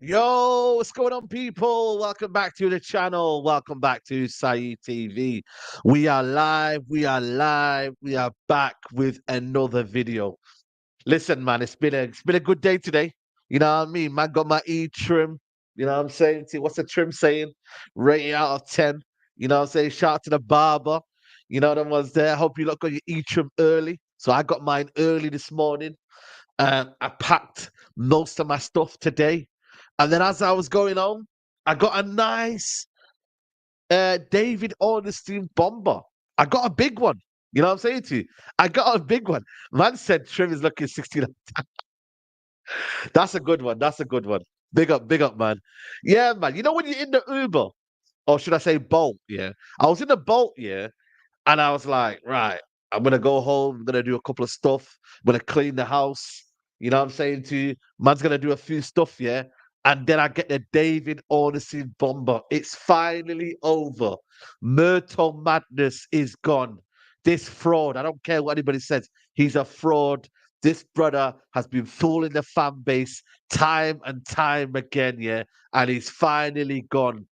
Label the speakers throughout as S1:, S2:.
S1: Yo, what's going on, people? Welcome back to the channel. Welcome back to Saeed TV. We are live. We are live. We are back with another video. Listen, man, it's been a good day today. You know what I mean? Man, got my E trim. You know what I'm saying? See, what's the trim saying? Rating out of 10. You know what I'm saying? Shout out to the barber. You know them ones there. Hope you look got your E trim early. So I got mine early this morning. I packed most of my stuff today. And then as I was going on, I got a nice David Ornstein bomber. I got a big one. You know what I'm saying to you? I got a big one. Man said trim is looking 16. That's a good one. That's a good one. Big up, man. Yeah, man. You know when you're in the Uber, or should I say Bolt? Yeah. I was in the Bolt, yeah, and I was like, right, I'm gonna go home, I'm gonna do a couple of stuff, I'm gonna clean the house. You know what I'm saying to you? Man's gonna do a few stuff, yeah. And then I get the David Ornstein bomber. It's finally over. Murtough madness is gone. This fraud, I don't care what anybody says, he's a fraud. This brother has been fooling the fan base time and time again, yeah. And he's finally gone.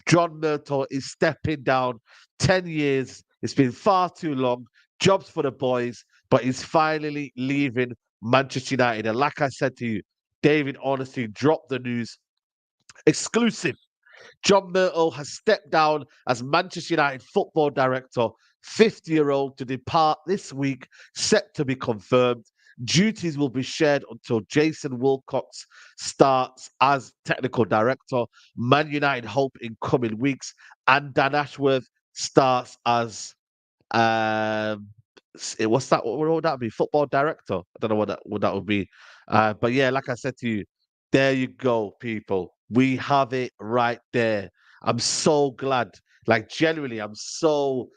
S1: John Murtough is stepping down. 10 years. It's been far too long. Jobs for the boys, but he's finally leaving Manchester United. And like I said to you, David honestly dropped the news. Exclusive. John Murtough has stepped down as Manchester United football director, 50-year-old, to depart this week, set to be confirmed. Duties will be shared until Jason Wilcox starts as technical director. Man United hope in coming weeks, and Dan Ashworth starts as what's that? What would that be? Football director? I don't know what that would be. But yeah, like I said to you, there you go, people. We have it right there. I'm so glad. Like genuinely, I'm so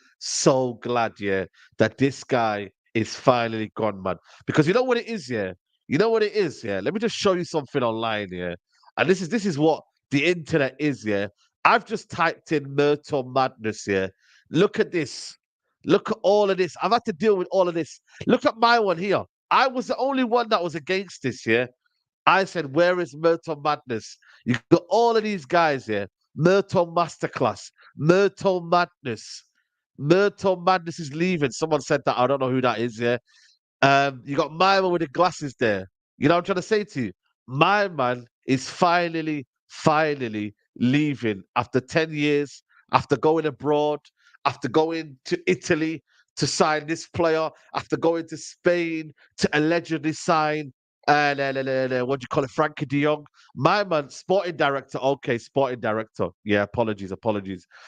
S1: glad, yeah, that this guy is finally gone, man. Because you know what it is, yeah? You know what it is, yeah? Let me just show you something online, yeah. And this is what the internet is, yeah. I've just typed in Murtough madness, yeah. Look at this. Look at all of this. I've had to deal with all of this. Look at my one here. I was the only one that was against this, yeah. I said, where is Murtough Madness? You got all of these guys here. Murtough Masterclass, Murtough Madness, Murtough Madness is leaving. Someone said that. I don't know who that is. Yeah. You got my man with the glasses there. You know what I'm trying to say to you? My man is finally leaving after 10 years, after going abroad, after going to Italy to sign this player, after going to Spain to allegedly sign what do you call it, Frankie de Jong. My man, sporting director. Okay, sporting director. Yeah, apologies.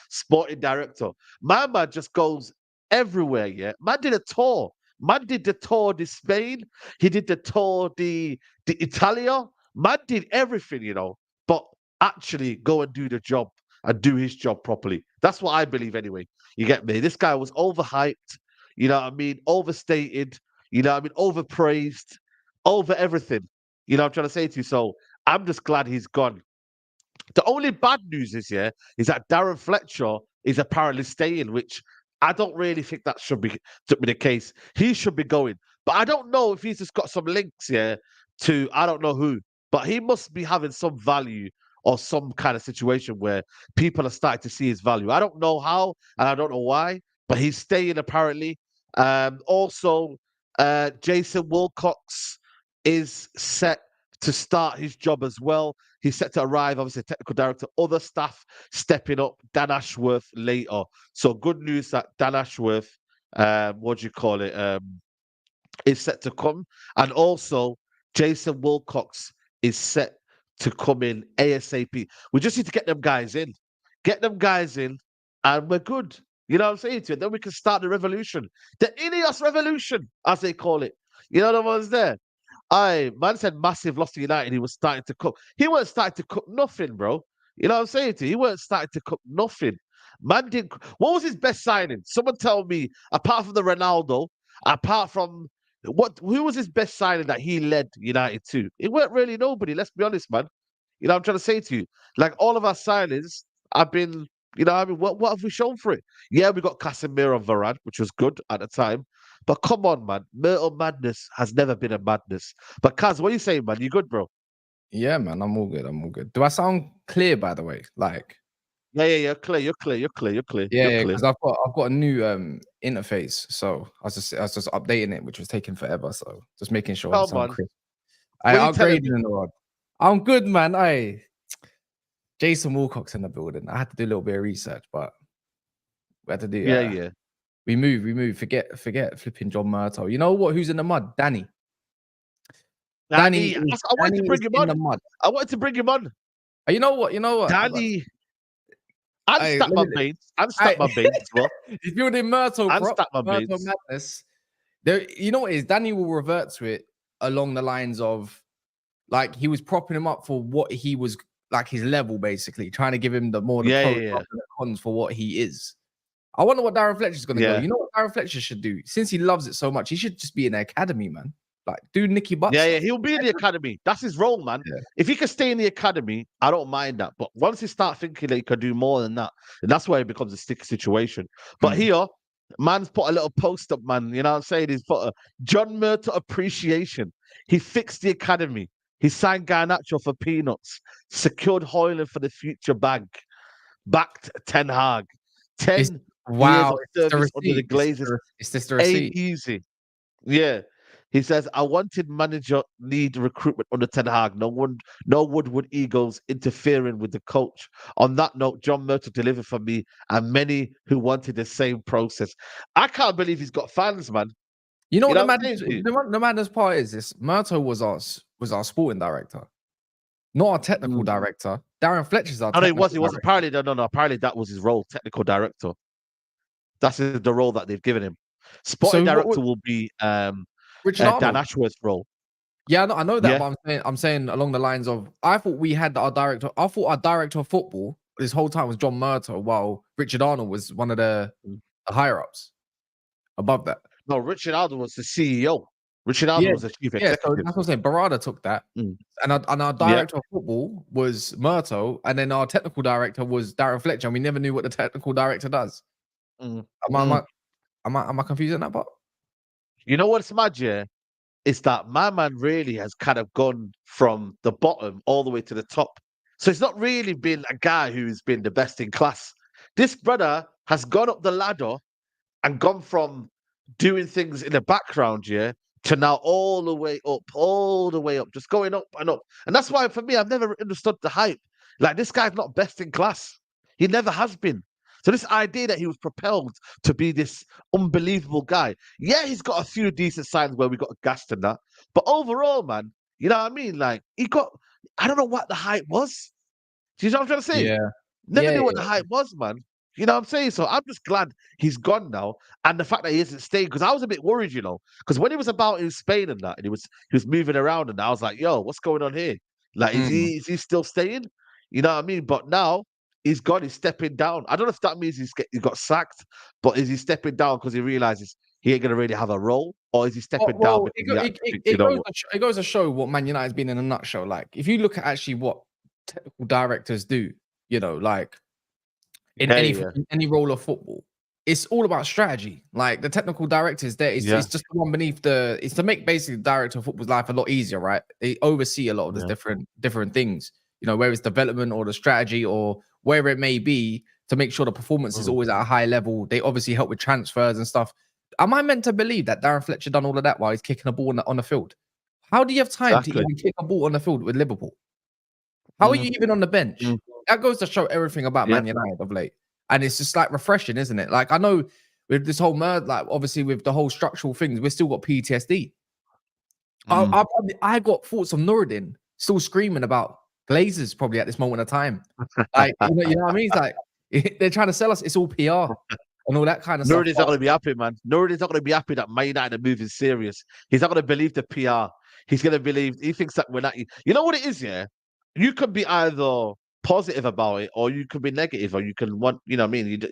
S1: Sporting director. My man just goes everywhere. Yeah, man did a tour. Man did the Tour de Spain. He did the Tour de Italia. Man did everything, but actually go and do the job and do his job properly. That's what I believe anyway. You get me? This guy was overhyped, you know what I mean? Overstated, you know what I mean? Overpraised, over everything. You know what I'm trying to say to you? So I'm just glad he's gone. The only bad news is that Darren Fletcher is apparently staying, which I don't really think that should be the case. He should be going, but I don't know if he's just got some links to I don't know who, but he must be having some value or some kind of situation where people are starting to see his value. I don't know how and I don't know why, but he's staying apparently. Also, Jason Wilcox is set to start his job as well. He's set to arrive, obviously, technical director, other staff stepping up, Dan Ashworth later. So good news that Dan Ashworth, what do you call it, is set to come. And also, Jason Wilcox is set to come in ASAP. We just need to get them guys in. Get them guys in, and we're good. You know what I'm saying to you? Then we can start the revolution. The Ineos revolution, as they call it. You know the ones there? Man said massive loss to United. He was starting to cook. He weren't starting to cook nothing, bro. You know what I'm saying to you? He weren't starting to cook nothing. Man didn't. What was his best signing? Someone tell me, apart from the Ronaldo, apart from who was his best signing that he led United to? It weren't really nobody, let's be honest, man. You know what I'm trying to say to you? Like all of our signings have been, what have we shown for it? Yeah, we got Casemiro and Varane, which was good at the time. But come on, man. Myrtle madness has never been a madness. But Kaz, what are you saying, man? You good, bro?
S2: Yeah, man. I'm all good. I'm all good. Do I sound clear, by the way? Like,
S1: Yeah. Clear. You're clear.
S2: yeah, because I've got a new interface, so I was just updating it, which was taking forever. So just making sure I
S1: Come
S2: sound
S1: on.
S2: crisp.
S1: What are you telling
S2: upgraded
S1: me?
S2: in the rod. I'm good, man. Jason Wilcox in the building. I had to do a little bit of research, but we had to do.
S1: Yeah.
S2: We move. Forget flipping John Murtough. You know what? Who's in the mud? Danny. Danny
S1: I wanted to bring him on.
S2: the mud.
S1: I wanted to bring him on.
S2: You know what?
S1: Danny. And Statman Baines. And Statman Baines as well.
S2: He's building Murtough
S1: And
S2: prop.
S1: Statman
S2: Murtough
S1: Baines.
S2: madness. There, you know what it is? Danny will revert to it along the lines of, like, he was propping him up for what he was, like, his level, basically, trying to give him the pros and the cons for what he is. I wonder what Darren Fletcher's going to go. You know what Darren Fletcher should do? Since he loves it so much, he should just be in the academy, man. Like, do Nicky Butt.
S1: Yeah, he'll be in the academy. That's his role, man. Yeah. If he can stay in the academy, I don't mind that. But once he start thinking that he can do more than that, and that's where it becomes a sticky situation. But here, man's put a little post up, man. You know what I'm saying? He's put a John Murtough appreciation. He fixed the academy. He signed Garnacho for peanuts. Secured Hoyland for the future bank. Backed Ten Hag. 10 years of service under the Glazers.
S2: It's just the receipt.
S1: Ain't easy. Yeah. He says, I wanted manager need recruitment under Ten Hag. No Woodward egos interfering with the coach. On that note, John Murtough delivered for me and many who wanted the same process. I can't believe he's got fans, man.
S2: You know what the madness part is? This Murtough was our sporting director, not our technical director. Darren Fletcher's our technical
S1: director. He was apparently no. Apparently that was his role, technical director. That's the role that they've given him. Sporting director will be Dan Ashworth's role.
S2: Yeah, I know that, but I'm saying along the lines of, I thought our director of football this whole time was John Murtough, while Richard Arnold was one of the higher ups above that.
S1: No, Richard Arnold was the CEO. Richard Arnold was the chief executive.
S2: So that's what I'm saying. Barada took that, and our director of football was Murtough, and then our technical director was Darren Fletcher, and we never knew what the technical director does. Am I confused on that part?
S1: You know what's mad, yeah? Is that my man really has kind of gone from the bottom all the way to the top. So it's not really been a guy who's been the best in class. This brother has gone up the ladder and gone from doing things in the background, yeah, to now all the way up, just going up and up. And that's why for me, I've never understood the hype. Like this guy's not best in class. He never has been. So this idea that he was propelled to be this unbelievable guy, yeah, he's got a few decent signs where we got gassed and that. But overall, man, you know what I mean? Like I don't know what the hype was. Do you know what I'm trying to say?
S2: Yeah.
S1: Never
S2: Yeah.
S1: knew what the hype was, man. You know what I'm saying? So I'm just glad he's gone now, and the fact that he isn't staying, because I was a bit worried, because when he was about in Spain and that, and he was moving around, and I was like, "Yo, what's going on here? Like,
S2: Mm.
S1: is he still staying?" You know what I mean? But now he's gone. He's stepping down. I don't know if that means he got sacked, but is he stepping down because he realizes he ain't gonna really have a role, or is he stepping down
S2: Well,
S1: because he actually thinks, you
S2: it
S1: know
S2: goes
S1: what?
S2: it goes to show what Man United's been in a nutshell. Like, if you look at actually what technical directors do, like in
S1: Yeah, yeah,
S2: in any role of football, it's all about strategy. Like the technical director is there.
S1: yeah,
S2: It's just the one beneath it's to make basically the director of football's life a lot easier, right? They oversee a lot of these
S1: yeah.
S2: different things, whether it's development or the strategy or wherever it may be, to make sure the performance is
S1: Mm,
S2: always at a high level. They obviously help with transfers and stuff. Am I meant to believe that Darren Fletcher done all of that while he's kicking a ball on the field? How do you have time to
S1: exactly.
S2: even kick a ball on the field with Liverpool? How are
S1: Mm,
S2: you even on the bench?
S1: mm,
S2: That goes to show everything about
S1: yeah.
S2: Man United of late. And it's just like refreshing, isn't it? Like, I know with this whole like obviously with the whole structural things, we've still got PTSD.
S1: Mm.
S2: I got thoughts of Nuruddin still screaming about Glazers probably at this moment of time. Like, you know what I mean? It's like they're trying to sell us. It's all PR and all that kind of stuff.
S1: Nuruddin's not going to be happy, man. Nuruddin's not going to be happy that Man United are moving serious. He's not going to believe the PR. He's going to believe, he thinks that we're not. You know what it is, yeah? You can be either positive about it or you can be negative, or you can want, you know what I mean?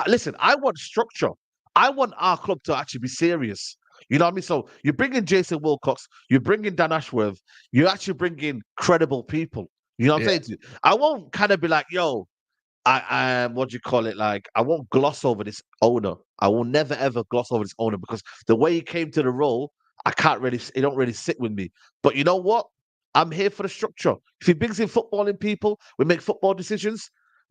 S1: Listen, I want structure. I want our club to actually be serious. You know what I mean? So you bring in Jason Wilcox, you bring in Dan Ashworth, you actually bring in credible people. You know what I'm
S2: Yeah.
S1: saying to you? I won't kind of be like, yo, I what do you call it? Like, I won't gloss over this owner. I will never ever gloss over this owner, because the way he came to the role, it don't really sit with me. But you know what? I'm here for the structure. If he brings in footballing people, we make football decisions.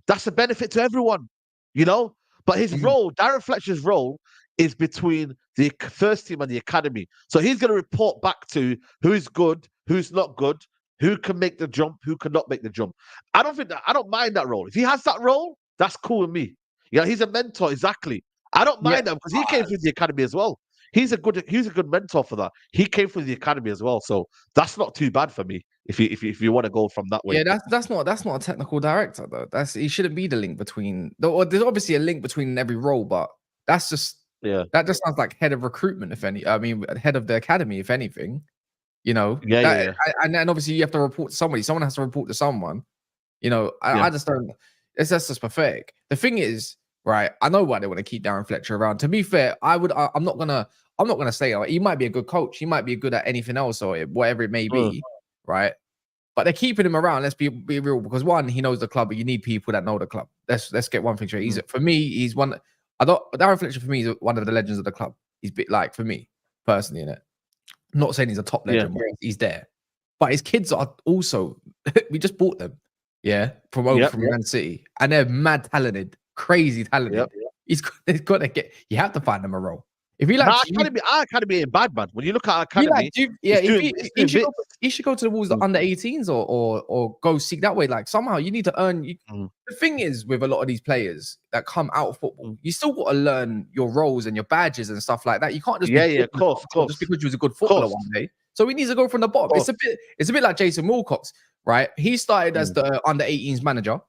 S1: That's a benefit to everyone, you know. But his
S2: Mhm.
S1: role, Darren Fletcher's role, is between the first team and the academy. So he's going to report back to who's good, who's not good, who can make the jump, who cannot make the jump. I don't mind that role. If he has that role, that's cool with me. He's a mentor, exactly. I don't
S2: Yeah.
S1: mind that because he came through the academy as well. He's a good mentor for that. He came through the academy as well, so that's not too bad for me. If you want to go from that way,
S2: Yeah, that's not a technical director though. He shouldn't be the link between. Or there's obviously a link between every role, but that's just
S1: yeah,
S2: that just sounds like head of recruitment, if any. I mean, head of the academy, if anything. You know
S1: yeah, yeah,
S2: that,
S1: yeah.
S2: and then obviously you have to report to somebody. Someone has to report to someone.
S1: Yeah.
S2: I just don't. That's just pathetic. The thing is, right? I know why they want to keep Darren Fletcher around. To be fair, I'm not gonna say he might be a good coach. He might be good at anything else or whatever it may
S1: Mm,
S2: be, right? But they're keeping him around. Let's be real, because one, he knows the club, but you need people that know the club. Let's get one thing straight.
S1: mm,
S2: For me, he's one. Darren Fletcher for me is one of the legends of the club. He's bit like for me personally in it. I'm not saying he's a top
S1: yeah,
S2: legend, but he's there. But his kids are also. We just bought them, from
S1: yep,
S2: Man City, and they're mad talented, crazy talented.
S1: yep.
S2: He's got to get. You have to find them a role. If he like,
S1: Our academy ain't bad, man. When you look at our
S2: you like,
S1: academy,
S2: yeah.
S1: it's doing bits.
S2: He should go to the Wolves
S1: Mm,
S2: under 18s or go seek that way. Like somehow you need to earn.
S1: mm.
S2: The thing is with a lot of these players that come out of football,
S1: Mm.
S2: you still got to learn your roles and your badges and stuff like that. You can't just
S1: Yeah,
S2: be
S1: yeah, of course,
S2: just because you was a good
S1: of
S2: footballer
S1: course,
S2: one day. So he needs to go from the
S1: of
S2: bottom.
S1: course.
S2: It's a bit like Jason Wilcox, right? He started as
S1: Mm.
S2: the under 18s manager,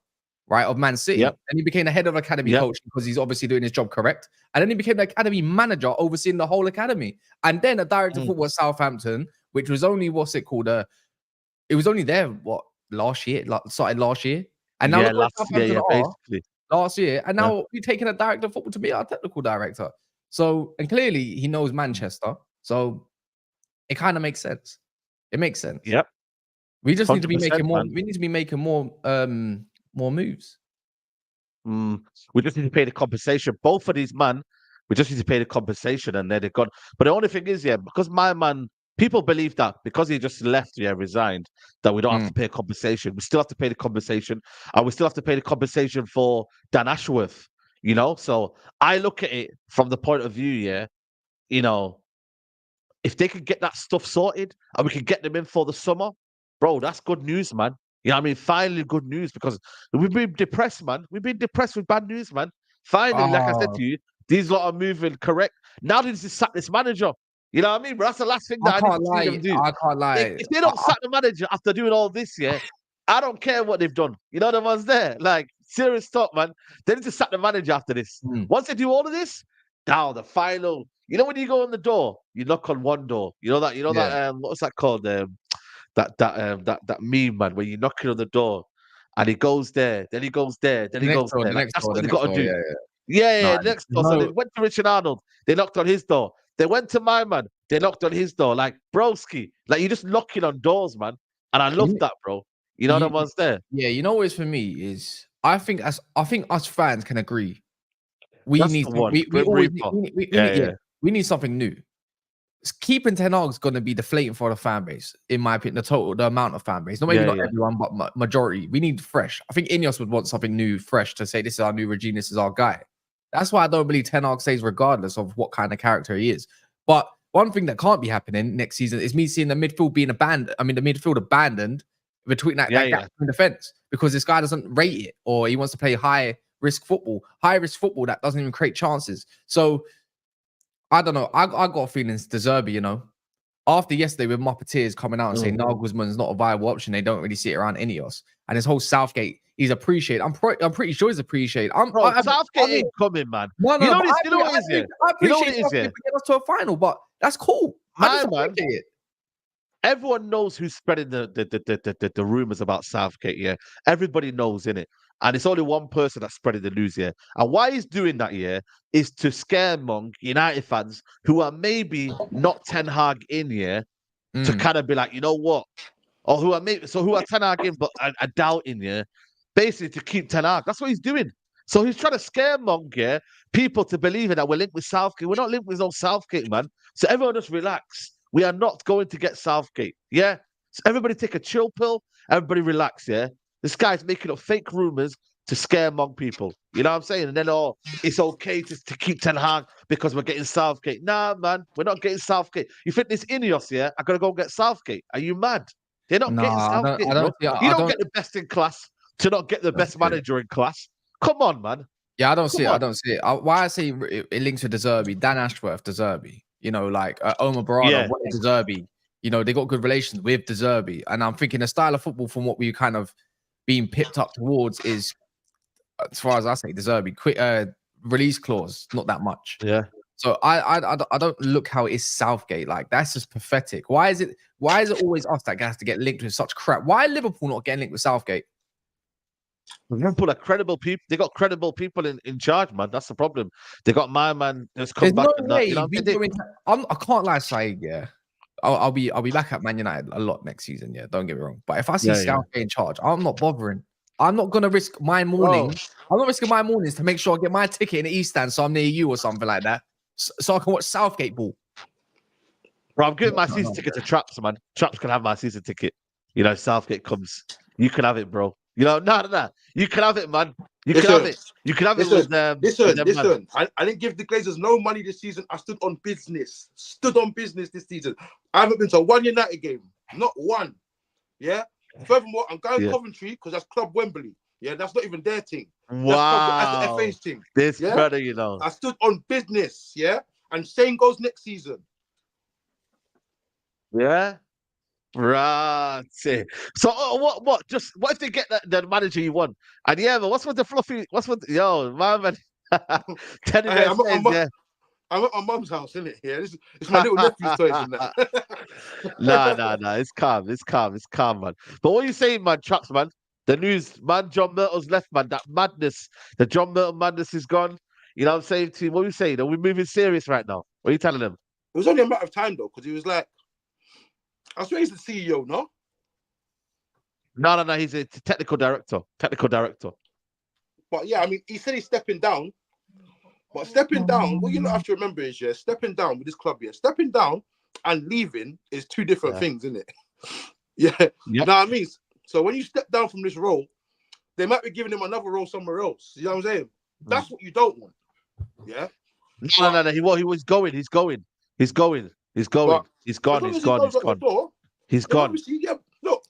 S2: right, of Man City,
S1: Yep,
S2: and he became the head of academy
S1: yep.
S2: coach because he's obviously doing his job correct. And then he became the academy manager, overseeing the whole academy, and then a director of
S1: Mm.
S2: football at Southampton, which was only it was only there last year, started last year, and now
S1: Yeah,
S2: look where Southampton are
S1: basically.
S2: last year, and
S1: Yeah.
S2: now we're taking a director of football to be our technical director. So, and clearly he knows Manchester, so it kind of makes sense. It makes sense.
S1: Yep,
S2: We just need to be
S1: 100%,
S2: making more.
S1: man.
S2: We need to be making more moves.
S1: We just need to pay the compensation. Both of these man, we just need to pay the compensation, and then they're gone. But the only thing is, because my man, people believe that because he just left, resigned, that we don't have to pay compensation. We still have to pay the compensation, and we still have to pay the compensation for Dan Ashworth. you know. So I look at it from the point of view, yeah, you know, if they could get that stuff sorted and we can get them in for the summer, bro, that's good news, man. You know what I mean? Finally, good news because we've been depressed, man. We've been depressed with bad news, man. Finally, like I said
S2: Oh,
S1: to you, these lot are moving correct. Now they need to sack this manager. You know what I mean? But that's the last thing
S2: I
S1: that I need to
S2: can't
S1: see them
S2: lie.
S1: do.
S2: I can't lie.
S1: If they don't sack the manager after doing all this, yeah, I don't care what they've done. You know the ones there? Like, serious talk, man. They need to sack the manager after this.
S2: Mm,
S1: Once they do all of this, now the final. You know when you go on the door, you knock on one door. You know
S2: yeah.
S1: that what's that called? That meme, man, where you're knocking on the door and he goes there, then he goes there, then
S2: The
S1: he
S2: next
S1: goes
S2: door,
S1: there.
S2: the
S1: Like
S2: next
S1: that's
S2: door,
S1: what
S2: the
S1: they
S2: next
S1: gotta
S2: door.
S1: do.
S2: Yeah, yeah.
S1: Yeah,
S2: No,
S1: next door. So they
S2: no.
S1: went to Richard Arnold, they knocked on his door. They went to my man, they knocked on his door. Like, broski, like you're just knocking on doors, man. And I love
S2: You,
S1: that, bro. You know
S2: you,
S1: the ones there.
S2: yeah, you know what is for me is I think us fans can agree. We
S1: That's
S2: need
S1: the
S2: some,
S1: one.
S2: we
S1: Grim
S2: always need,
S1: Reaper.
S2: we
S1: Yeah,
S2: need yeah,
S1: yeah.
S2: we need something new. Keeping Ten Hag's going to be deflating for the fan base, in my opinion. The amount of fan base, not maybe
S1: Yeah,
S2: not
S1: yeah.
S2: everyone, but majority. We need fresh. I think Ineos would want something new, fresh to say this is our new regime, this is our guy. That's why I don't believe Ten Hag stays, regardless of what kind of character he is. But one thing that can't be happening next season is me seeing the midfield being abandoned. I mean, the midfield abandoned between that
S1: Yeah,
S2: gap
S1: yeah.
S2: in defense because this guy doesn't rate it or he wants to play high risk football that doesn't even create chances. So I don't know. I got feelings De Zerbi, you know. After yesterday with Muppeteers coming out and saying Nagelsmann's not a viable option, they don't really see it around Ineos. And his whole Southgate, he's appreciated. I'm pretty sure he's appreciated.
S1: Bro,
S2: I
S1: Southgate
S2: mean,
S1: ain't coming, man.
S2: no, no, but
S1: You know what it is, yeah?
S2: I
S1: You know what
S2: appreciate
S1: it is, yeah?
S2: Southgate for getting us to a final, but that's cool. I
S1: My
S2: just
S1: man,
S2: appreciate it.
S1: everyone knows who's spreading the rumors about Southgate, yeah. Everybody knows, innit? And it's only one person that's spreading the news, yeah. And why he's doing that, yeah, is to scaremong United fans who are maybe not Ten Hag in, yeah, to
S2: Mm.
S1: kind of be like, you know what? Or who are Ten Hag in but are doubting, yeah, basically to keep Ten Hag. That's what he's doing. So he's trying to scaremong, yeah, people to believing that we're linked with Southgate. We're not linked with no Southgate, man. So everyone just relax. We are not going to get Southgate. Yeah. So everybody take a chill pill. Everybody relax. Yeah. This guy's making up fake rumors to scaremong people. You know what I'm saying? And then, oh, it's okay to keep Ten Hag because we're getting Southgate. Nah, man, we're not getting Southgate. You think this Ineos, yeah? I gotta go get Southgate. Are you mad? They're not getting
S2: Nah,
S1: Southgate, bro. You
S2: I
S1: don't
S2: don't
S1: get the best in class to not get the
S2: see
S1: best
S2: it.
S1: manager in class. Come on, man.
S2: Yeah, I don't
S1: Come
S2: see it. I
S1: on.
S2: don't see it. Why I say it links with De Zerbi, Dan Ashworth, De Zerbi. You know, like Omar Barada,
S1: Yeah.
S2: what is De Zerbi? You know, they got good relations with De Zerbi. And I'm thinking the style of football from what we kind of being pipped up towards is, as far as I say, De Zerbi, quick release clause, not that much.
S1: Yeah.
S2: So I don't look how it is Southgate. Like, that's just pathetic. Why is it always us that has to get linked with such crap? Why are Liverpool not getting linked with Southgate?
S1: Liverpool are credible people. They got credible people in charge, man. That's the problem. They got my man that's come
S2: There's
S1: back
S2: no
S1: and that. You
S2: way
S1: know,
S2: we go into. I can't lie, Saeed. Yeah, I'll be back at Man United a lot next season. Yeah, don't get me wrong. But if I see Southgate in charge, I'm not bothering. I'm not gonna risk my morning.
S1: bro,
S2: I'm not risking my mornings to make sure I get my ticket in the East Stand, so I'm near you or something like that, so I can watch Southgate ball.
S1: bro, I'm giving my
S2: No,
S1: season ticket to Traps, man. Traps can have my season ticket. You know, Southgate comes. You can have it, bro. You know, no. You can have it, man. You can have it. You can have it with them.
S3: Listen. I didn't give the Glazers no money this season. I stood on business. Stood on business this season. I haven't been to one United game. Not one. Yeah. Furthermore, I'm going Coventry because that's Club Wembley. Yeah, that's not even their thing.
S1: Wow.
S3: That's the FA's thing.
S1: This brother, you know.
S3: I stood on business. Yeah. And same goes next season.
S1: Yeah. Right. So what? Just what if they get the manager you want? And yeah, but what's with the fluffy? What's with yo, my man? Teddy
S3: Hey,
S1: Bear says, yeah.
S3: I'm at my mum's house, isn't it? Yeah, it's my little nephew's toys and that.
S1: Nah. It's calm, man. But what are you saying, man? Trucks, man. The news, man. John Myrtle's left, man. That madness, the John Myrtle madness is gone. You know what I'm saying to you? What are you saying? Are we moving serious right now? What are you telling them?
S3: It was only a matter of time though, because he was like, I swear he's the CEO, no?
S1: No. He's a technical director.
S3: But yeah, I mean, he said he's stepping down. But stepping down, what you not have to remember is, yeah, stepping down with this club, yeah, stepping down and leaving is two different things, isn't it? Yeah. Yep. You know what I mean? So when you step down from this role, they might be giving him another role somewhere else. You know what I'm saying? That's what you don't want. Yeah.
S1: No. He was going. He's going. He's going. He's going.
S3: But
S1: He's gone.
S3: as long
S1: He's
S3: as he
S1: gone.
S3: goes
S1: He's
S3: out the
S1: gone.
S3: door,
S1: He's
S3: then
S1: gone.
S3: obviously, yeah. Look,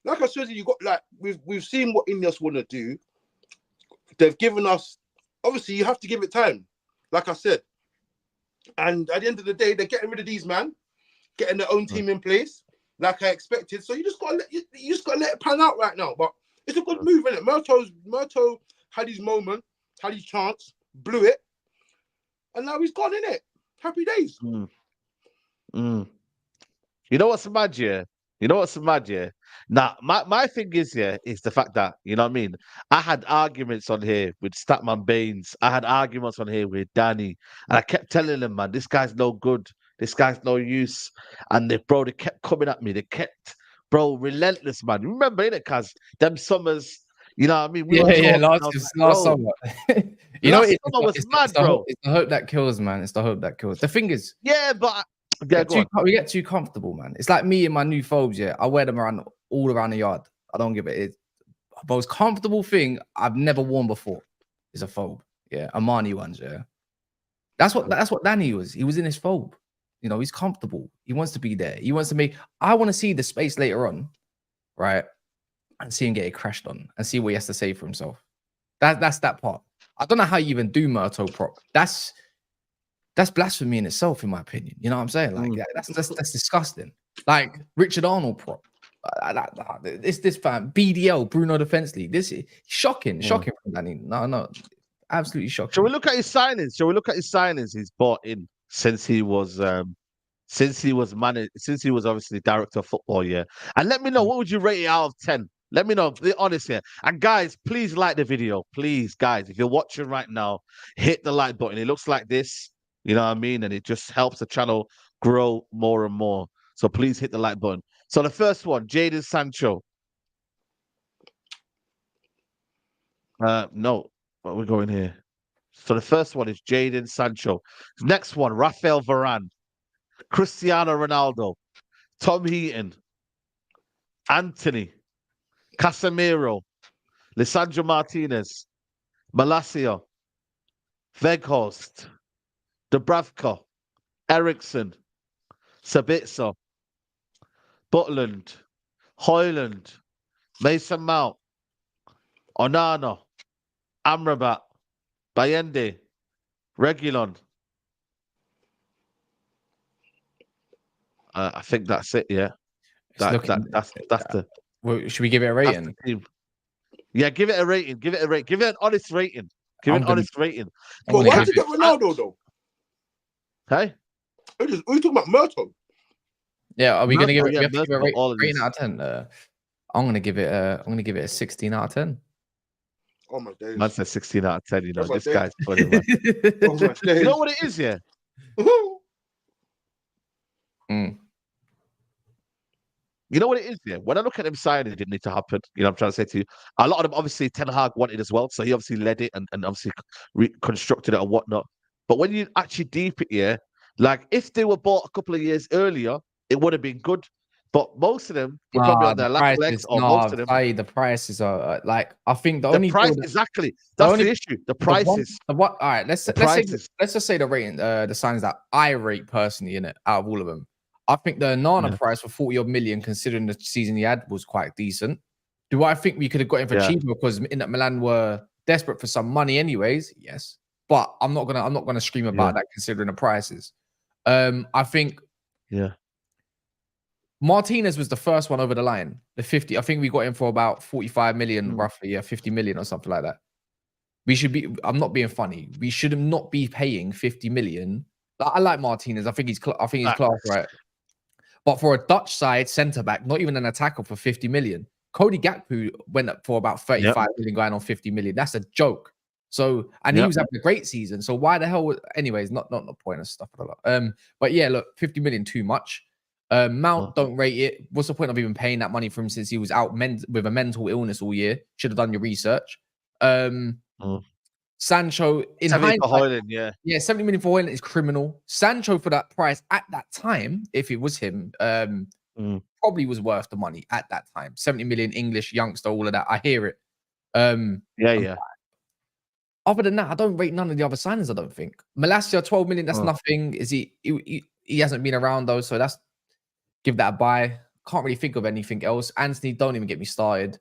S3: like I said, you got like we've seen what Ineos want to do. They've given us. Obviously, you have to give it time. Like I said, and at the end of the day, they're getting rid of these man, getting their own team in place, like I expected. So you just gotta let it pan out right now. But it's a good move, isn't it? Murtough had his moment, had his chance, blew it, and now he's gone, innit? Happy days.
S1: You know what's mad, yeah? Now, my thing is, is the fact that, you know what I mean? I had arguments on here with Statman Baines. I had arguments on here with Danny. And I kept telling them, man, this guy's no good. This guy's no use. And they kept coming at me. They kept, relentless, man. You remember, innit, Kaz? Them summers, you know what I mean? We were talking,
S2: last summer.
S1: Last summer was mad, bro.
S2: It's the hope that kills, man. It's the hope that kills. The thing is,
S1: yeah, but
S2: we get too comfortable, man. It's like me and my new phobes. Yeah, I wear them all around the yard. I don't give it. It's the most comfortable thing I've never worn before is a phobe. Yeah, Armani ones. Yeah, that's what Danny was. He was in his phobe. You know, he's comfortable. He wants to be there. He wants to make. I want to see the space later on, right, and see him get it crashed on and see what he has to say for himself. That's that part. I don't know how you even do Murtough prop. That's blasphemy in itself, in my opinion. You know what I'm saying? Like that's disgusting. Like Richard Arnold prop. This fam BDL Bruno Defensley. This is shocking from Danny. No, absolutely shocking.
S1: Shall we look at his signings? He's bought in since he was obviously director of football. Yeah, and let me know, what would you rate it out of 10? Let me know. Be honest here. And guys, please like the video. Please, guys, if you're watching right now, hit the like button. It looks like this. You know what I mean? And it just helps the channel grow more and more. So please hit the like button. So the first one, Jadon Sancho. No, what are we going here? So the first one is Jadon Sancho. Next one, Rafael Varane, Cristiano Ronaldo, Tom Heaton, Anthony, Casemiro, Lisandro Martinez, Malacia, Weghorst, Dubravka, Eriksson, Sabitzer, Butland, Hoyland, Mason Mount, Onana, Amrabat, Bayende, Reguilon. I think that's it. Yeah, that's the.
S2: Well, should we give it a rating?
S1: Yeah, give it a rating. Give it an honest rating. Honest rating.
S3: But why did you get Ronaldo though?
S1: Hey,
S3: are you talking about Murtough?
S2: Yeah, are we going to give it?
S1: Yeah,
S2: we have to give it a rating out of 10. I'm going to give it a 16 out of 10.
S3: Oh my days!
S1: Man said 16 out of 10. You know, this guy's funny, man.
S3: Oh my days!
S1: You know what it is, yeah. You know what it is, yeah? When I look at him signing, it didn't need to happen. You know what I'm trying to say to you? A lot of them, obviously, Ten Hag wanted as well. So he obviously led it and obviously reconstructed it and whatnot. But when you actually deep it, yeah, like if they were bought a couple of years earlier, it would have been good. But most of them were probably on their last legs, or most of them.
S2: The prices are like, I think the
S1: only price exactly. That's the issue. The prices.
S2: All right, let's just say the rating, the signs that I rate personally in it out of all of them. I think the Nana price for 40 odd million, considering the season he had, was quite decent. Do I think we could have got him for cheaper because Inter Milan were desperate for some money anyways? Yes. But I'm not gonna scream about that considering the prices. I think Martinez was the first one over the line. The 50. I think we got him for about 45 million, roughly, 50 million or something like that. We should be. I'm not being funny. We should not be paying 50 million. I like Martinez. I think he's class, right? But for a Dutch side centre back, not even an attacker for 50 million. Cody Gakpo went up for about 35 million, going on 50 million. That's a joke. So, and he was having a great season. So why the hell? Anyways, not the point of stuff. But yeah, look, 50 million too much. Mount, don't rate it. What's the point of even paying that money for him since he was out with a mental illness all year? Should have done your research. Sancho in hindsight,
S1: Hoyland,
S2: 70 million for Hoyland is criminal. Sancho for that price at that time, if it was him, probably was worth the money at that time. 70 million English youngster, all of that. I hear it. other than that, I don't rate none of the other signings. I don't think Malacia 12 million. That's nothing. Is he hasn't been around though, so that's give that a buy. Can't really think of anything else. Anthony, don't even get me started.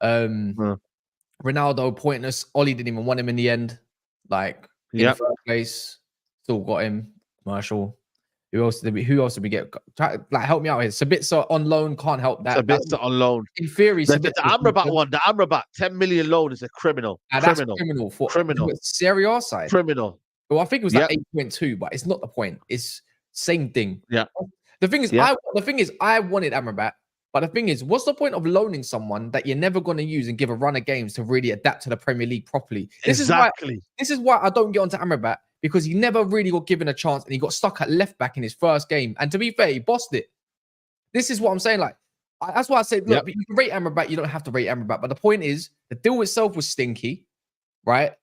S2: Ronaldo, pointless. Ollie didn't even want him in the end. Like in the first place, still got him. Commercial. Who else did we get? Help me out here. Sabitzer on loan, can't help that.
S1: Sabitzer on loan.
S2: In theory,
S1: the Amrabat one, the Amrabat 10 million loan is a criminal.
S2: That's criminal for Serie A side.
S1: Criminal.
S2: Well, I think it was like 8.2, but it's not the point. It's same thing.
S1: Yeah.
S2: The thing is, I wanted Amrabat, but the thing is, what's the point of loaning someone that you're never going to use and give a run of games to really adapt to the Premier League properly? This is why I don't get onto Amrabat, because he never really got given a chance and he got stuck at left back in his first game. And to be fair, he bossed it. This is what I'm saying. Like, that's why I said, look, you can rate Amrabat, you don't have to rate Amrabat. But the point is, the deal itself was stinky, right?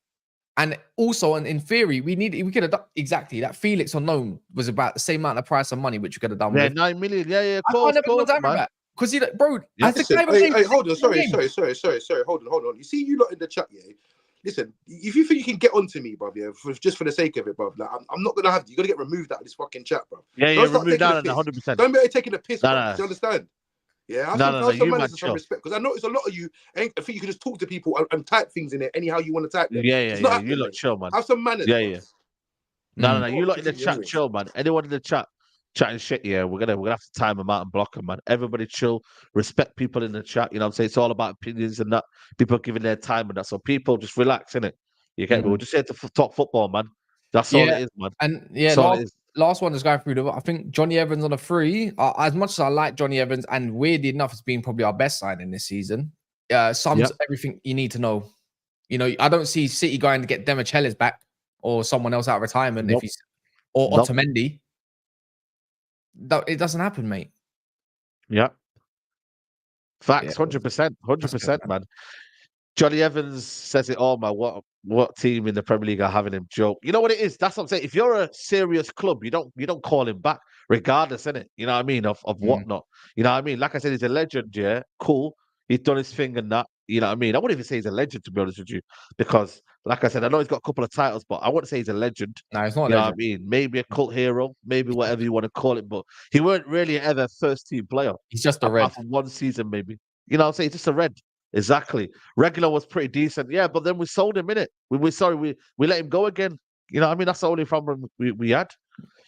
S2: And also, in theory, we could have done exactly that. Felix on loan was about the same amount of price of money, which we could have done.
S1: Yeah,
S2: with.
S1: 9 million. Yeah,
S2: course, man. Because bro,
S3: hey, hold on, sorry. Hold on. You see, you lot in the chat, yeah. Listen, if you think you can get onto me, bruv, yeah, just for the sake of it, bruv, like, I'm not gonna have you. Gotta get removed out of this fucking chat, bruv.
S1: Yeah, remove that 100%.
S3: Don't be taking a piss, bruv. Do you understand? Yeah, I think some manners some respect, because I notice a lot of you. I think you can just talk to people and type things in it anyhow you want to type them.
S1: Yeah. You lot chill, man.
S3: Have some manners.
S1: Yeah. No. You lot in the chat, chill, man. Anyone in the chat chatting shit, we're gonna have to time them out and block them, man. Everybody chill, respect people in the chat. You know what I'm saying? It's all about opinions and that. People giving their time and that. So people just relax, innit? You get me? We're just here to talk football, man. That's all it is, man.
S2: And last one is going through I think Johnny Evans on a free. As much as I like Johnny Evans, and weirdly enough, it's been probably our best signing this season. Sums everything you need to know. You know, I don't see City going to get Demichelis back or someone else out of retirement if he's Otamendi. It doesn't happen, mate.
S1: Yeah. Facts, 100%, man. Johnny Evans says it all, man. What team in the Premier League are having him joke? You know what it is? That's what I'm saying. If you're a serious club, you don't call him back, regardless, innit? You know what I mean? Of whatnot. You know what I mean? Like I said, he's a legend, yeah. Cool. He's done his thing and that. You know what I mean? I wouldn't even say he's a legend, to be honest with you, because, like I said, I know he's got a couple of titles, but I wouldn't say he's a legend.
S2: No, he's not.
S1: You know what I mean? Maybe a cult hero, maybe whatever you want to call it, but he weren't really ever a first-team player.
S2: He's just a red.
S1: For one season, maybe. You know what I'm saying? He's just a red. Exactly. Regular was pretty decent, but then we sold him, innit? We let him go again. You know what I mean? That's the only problem we had.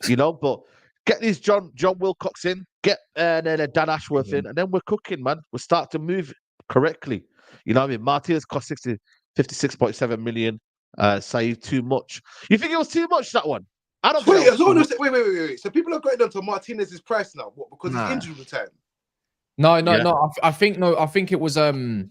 S1: You know, but get these John Wilcox in, get Dan Ashworth in, and then we're cooking, man. We'll start to move correctly. You know what I mean? Martinez cost 56.7 million. Saeed too much. You think it was too much, that one? I don't think
S3: wait. So people are going down to Martinez's price now. What? Because he's injury time.
S2: No. I think it was John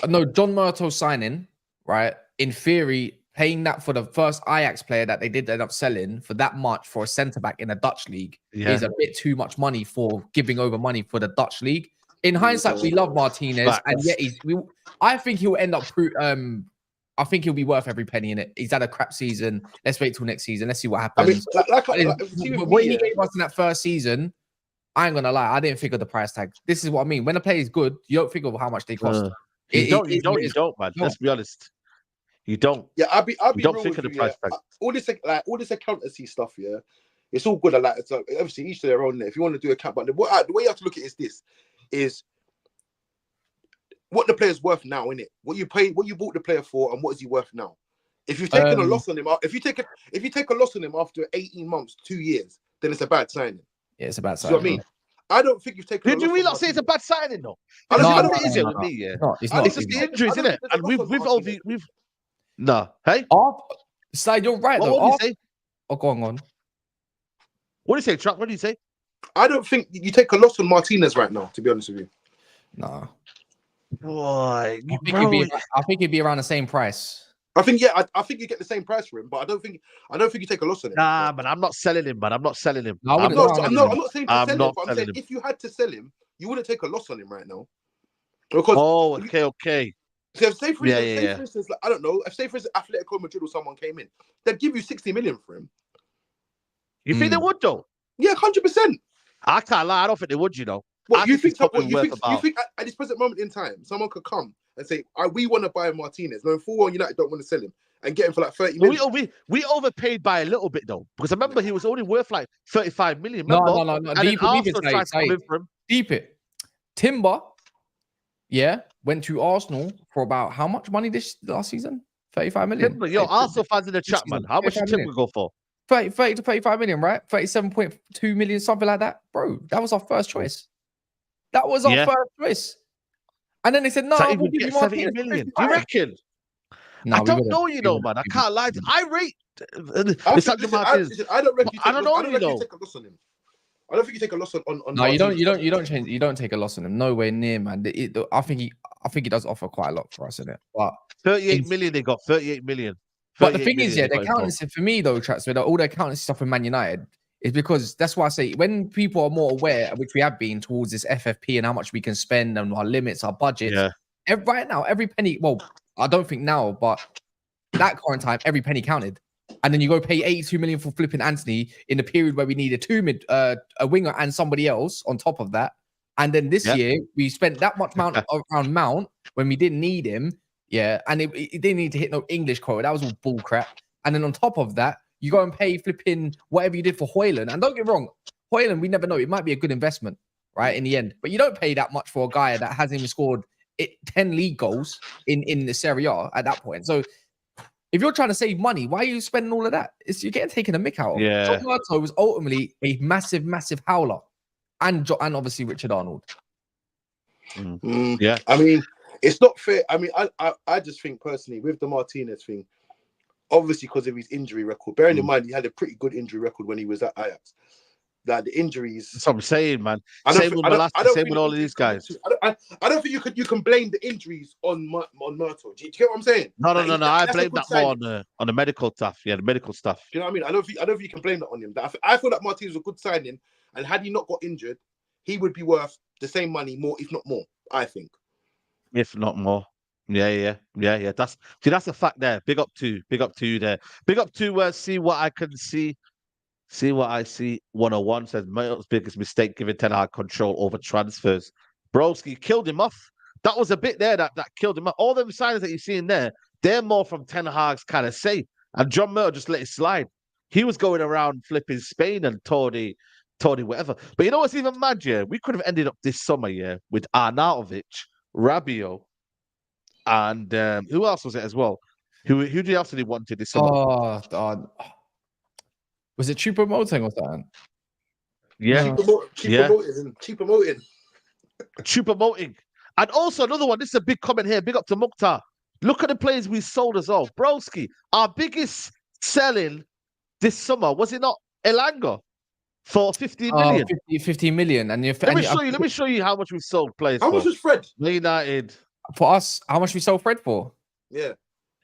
S2: Murtough signing, right? In theory, paying that for the first Ajax player that they did end up selling for that much for a centre back in a Dutch league is a bit too much money for giving over money for the Dutch league. In hindsight, we love Martinez, and yet I think he'll end up. I think he'll be worth every penny in it. He's had a crap season. Let's wait till next season. Let's see what happens. What he gave us in that first season, I ain't gonna lie, I didn't think of the price tag. This is what I mean. When a player is good, you don't think of how much they cost.
S1: You don't, man. Let's be honest. You don't.
S3: Yeah, I'll be
S1: don't think of the price tag.
S3: All this accountancy stuff, it's all good. Like, it's obviously each to their own. If you want to do account, but the way you have to look at it is what the player's worth now, innit? What you bought the player for, and what is he worth now? If you've taken a loss on him, if you take a loss on him after 18 months, 2 years, then it's a bad signing.
S2: Yeah, it's a bad signing.
S3: You know what I mean? I don't think you've taken.
S1: Did you really not say it's a bad signing though?
S3: I don't think
S1: it's easier with me. Yeah,
S2: it's not.
S1: It's just the injuries, isn't it? And we've. No, hey.
S2: Slide, you're right.
S1: What did you say?
S2: Oh, go on.
S1: What did you say, Chuck? What did you say?
S3: I don't think you take a loss on Martinez right now, to be honest with you.
S2: No.
S1: Boy,
S2: I think he'd be around the same price.
S3: I think I think you get the same price for him, but I don't think you take a loss on him.
S1: Nah, but I'm not selling him, man. I'm not selling him.
S3: No, I'm not saying to sell him, but I'm saying if you had to sell him, you wouldn't take a loss on him right now. Because
S1: okay.
S3: So say for instance, like, I don't know, say for instance, Atletico Madrid or someone came in, they'd give you 60 million for him.
S1: You think they would though?
S3: Yeah, 100%.
S1: I can't lie. I don't think they would. You know.
S3: What you think at this present moment in time, someone could come and say, "We want to buy Martinez." No, full well United don't want to sell him, and get him for like 30
S1: But
S3: million.
S1: we overpaid by a little bit though, because I remember he was only worth like 35 million.
S2: No,
S1: Remember?
S2: no.
S1: And then
S2: Deep it,
S1: Arsenal tried to come in for him.
S2: Deep it. Timber, yeah, went to Arsenal for about how much money this last season? 35 million.
S1: Timber, yo, Arsenal fans in the chat, man. How much did Timber go for?
S2: 30 to 35 million, right? 37.2 million, something like that. Bro, that was our first choice. That was our first choice. And then they said, no,
S1: so
S2: we'll give you
S1: 70 million. Do you reckon?
S2: No,
S1: I don't know, man. I can't lie. I rate.
S3: I don't reckon
S1: I don't know,
S3: you take a loss on him. I don't think you take a loss on.
S2: No, you don't take a loss on him. Nowhere near, man. I think he does offer quite a lot for us in it. But
S1: 38 million they got. 38 million.
S2: But the thing is, the accountancy for me though, Trats, with all the accountancy stuff in Man United is because that's why I say when people are more aware, which we have been, towards this FFP and how much we can spend and our limits, our budget. Yeah. Right now, every penny. Well, I don't think now, but that current time, every penny counted. And then you go pay 82 million for flipping Anthony in the period where we needed a winger and somebody else on top of that. And then this year we spent that much amount around Mount when we didn't need him. Yeah, and it didn't need to hit no English quota. That was all bull crap. And then on top of that, you go and pay flipping whatever you did for Højlund. And don't get me wrong, Højlund, we never know. It might be a good investment, right, in the end. But you don't pay that much for a guy that hasn't even scored 10 league goals in the Serie A at that point. So if you're trying to save money, why are you spending all of that? You're getting taken a mick out of.
S1: Yeah.
S2: John Murtough was ultimately a massive, massive howler. And obviously Richard Arnold.
S1: Yeah.
S3: I mean, it's not fair. I mean, I just think personally with the Martinez thing, obviously because of his injury record, bearing in mind he had a pretty good injury record when he was at Ajax. Like the injuries.
S1: That's what I'm saying, man. Same with Velasquez, same with all of these guys.
S3: I don't think you can blame the injuries on Murtough. Do you get what I'm saying?
S1: No. I blame that more on the medical stuff. Yeah, the medical stuff.
S3: Do you know what I mean? I don't think you can blame that on him. I feel that Martinez was a good signing, and had he not got injured, he would be worth the same money, more if not more. I think. If
S1: not more. Yeah. That's a fact there. Big up to there. Big up to see what I can see. See what I see. 101 says Milton's biggest mistake giving Ten Hag control over transfers. Broski killed him off. That was a bit there that killed him off. All them signs that you're seeing there, they're more from Ten Hag's kind of say. And John Murtough just let it slide. He was going around flipping Spain and Tony, whatever. But you know what's even mad, yeah? We could have ended up this summer, yeah, with Arnautovic, Rabiot, and who else was it as well? Who else did he wanted this summer?
S2: Oh, was it Choupo-Moting or something?
S1: Yeah. Choupo-Moting. And also another one, this is a big comment here. Big up to Murtough. Look at the players we sold as well. Broski, our biggest selling this summer, was it not Elanga? For 15 million.
S2: 15 million. And
S1: let me show you how much we sold players.
S3: How much was Fred?
S1: United.
S2: For us, how much we sold Fred for?
S3: Yeah.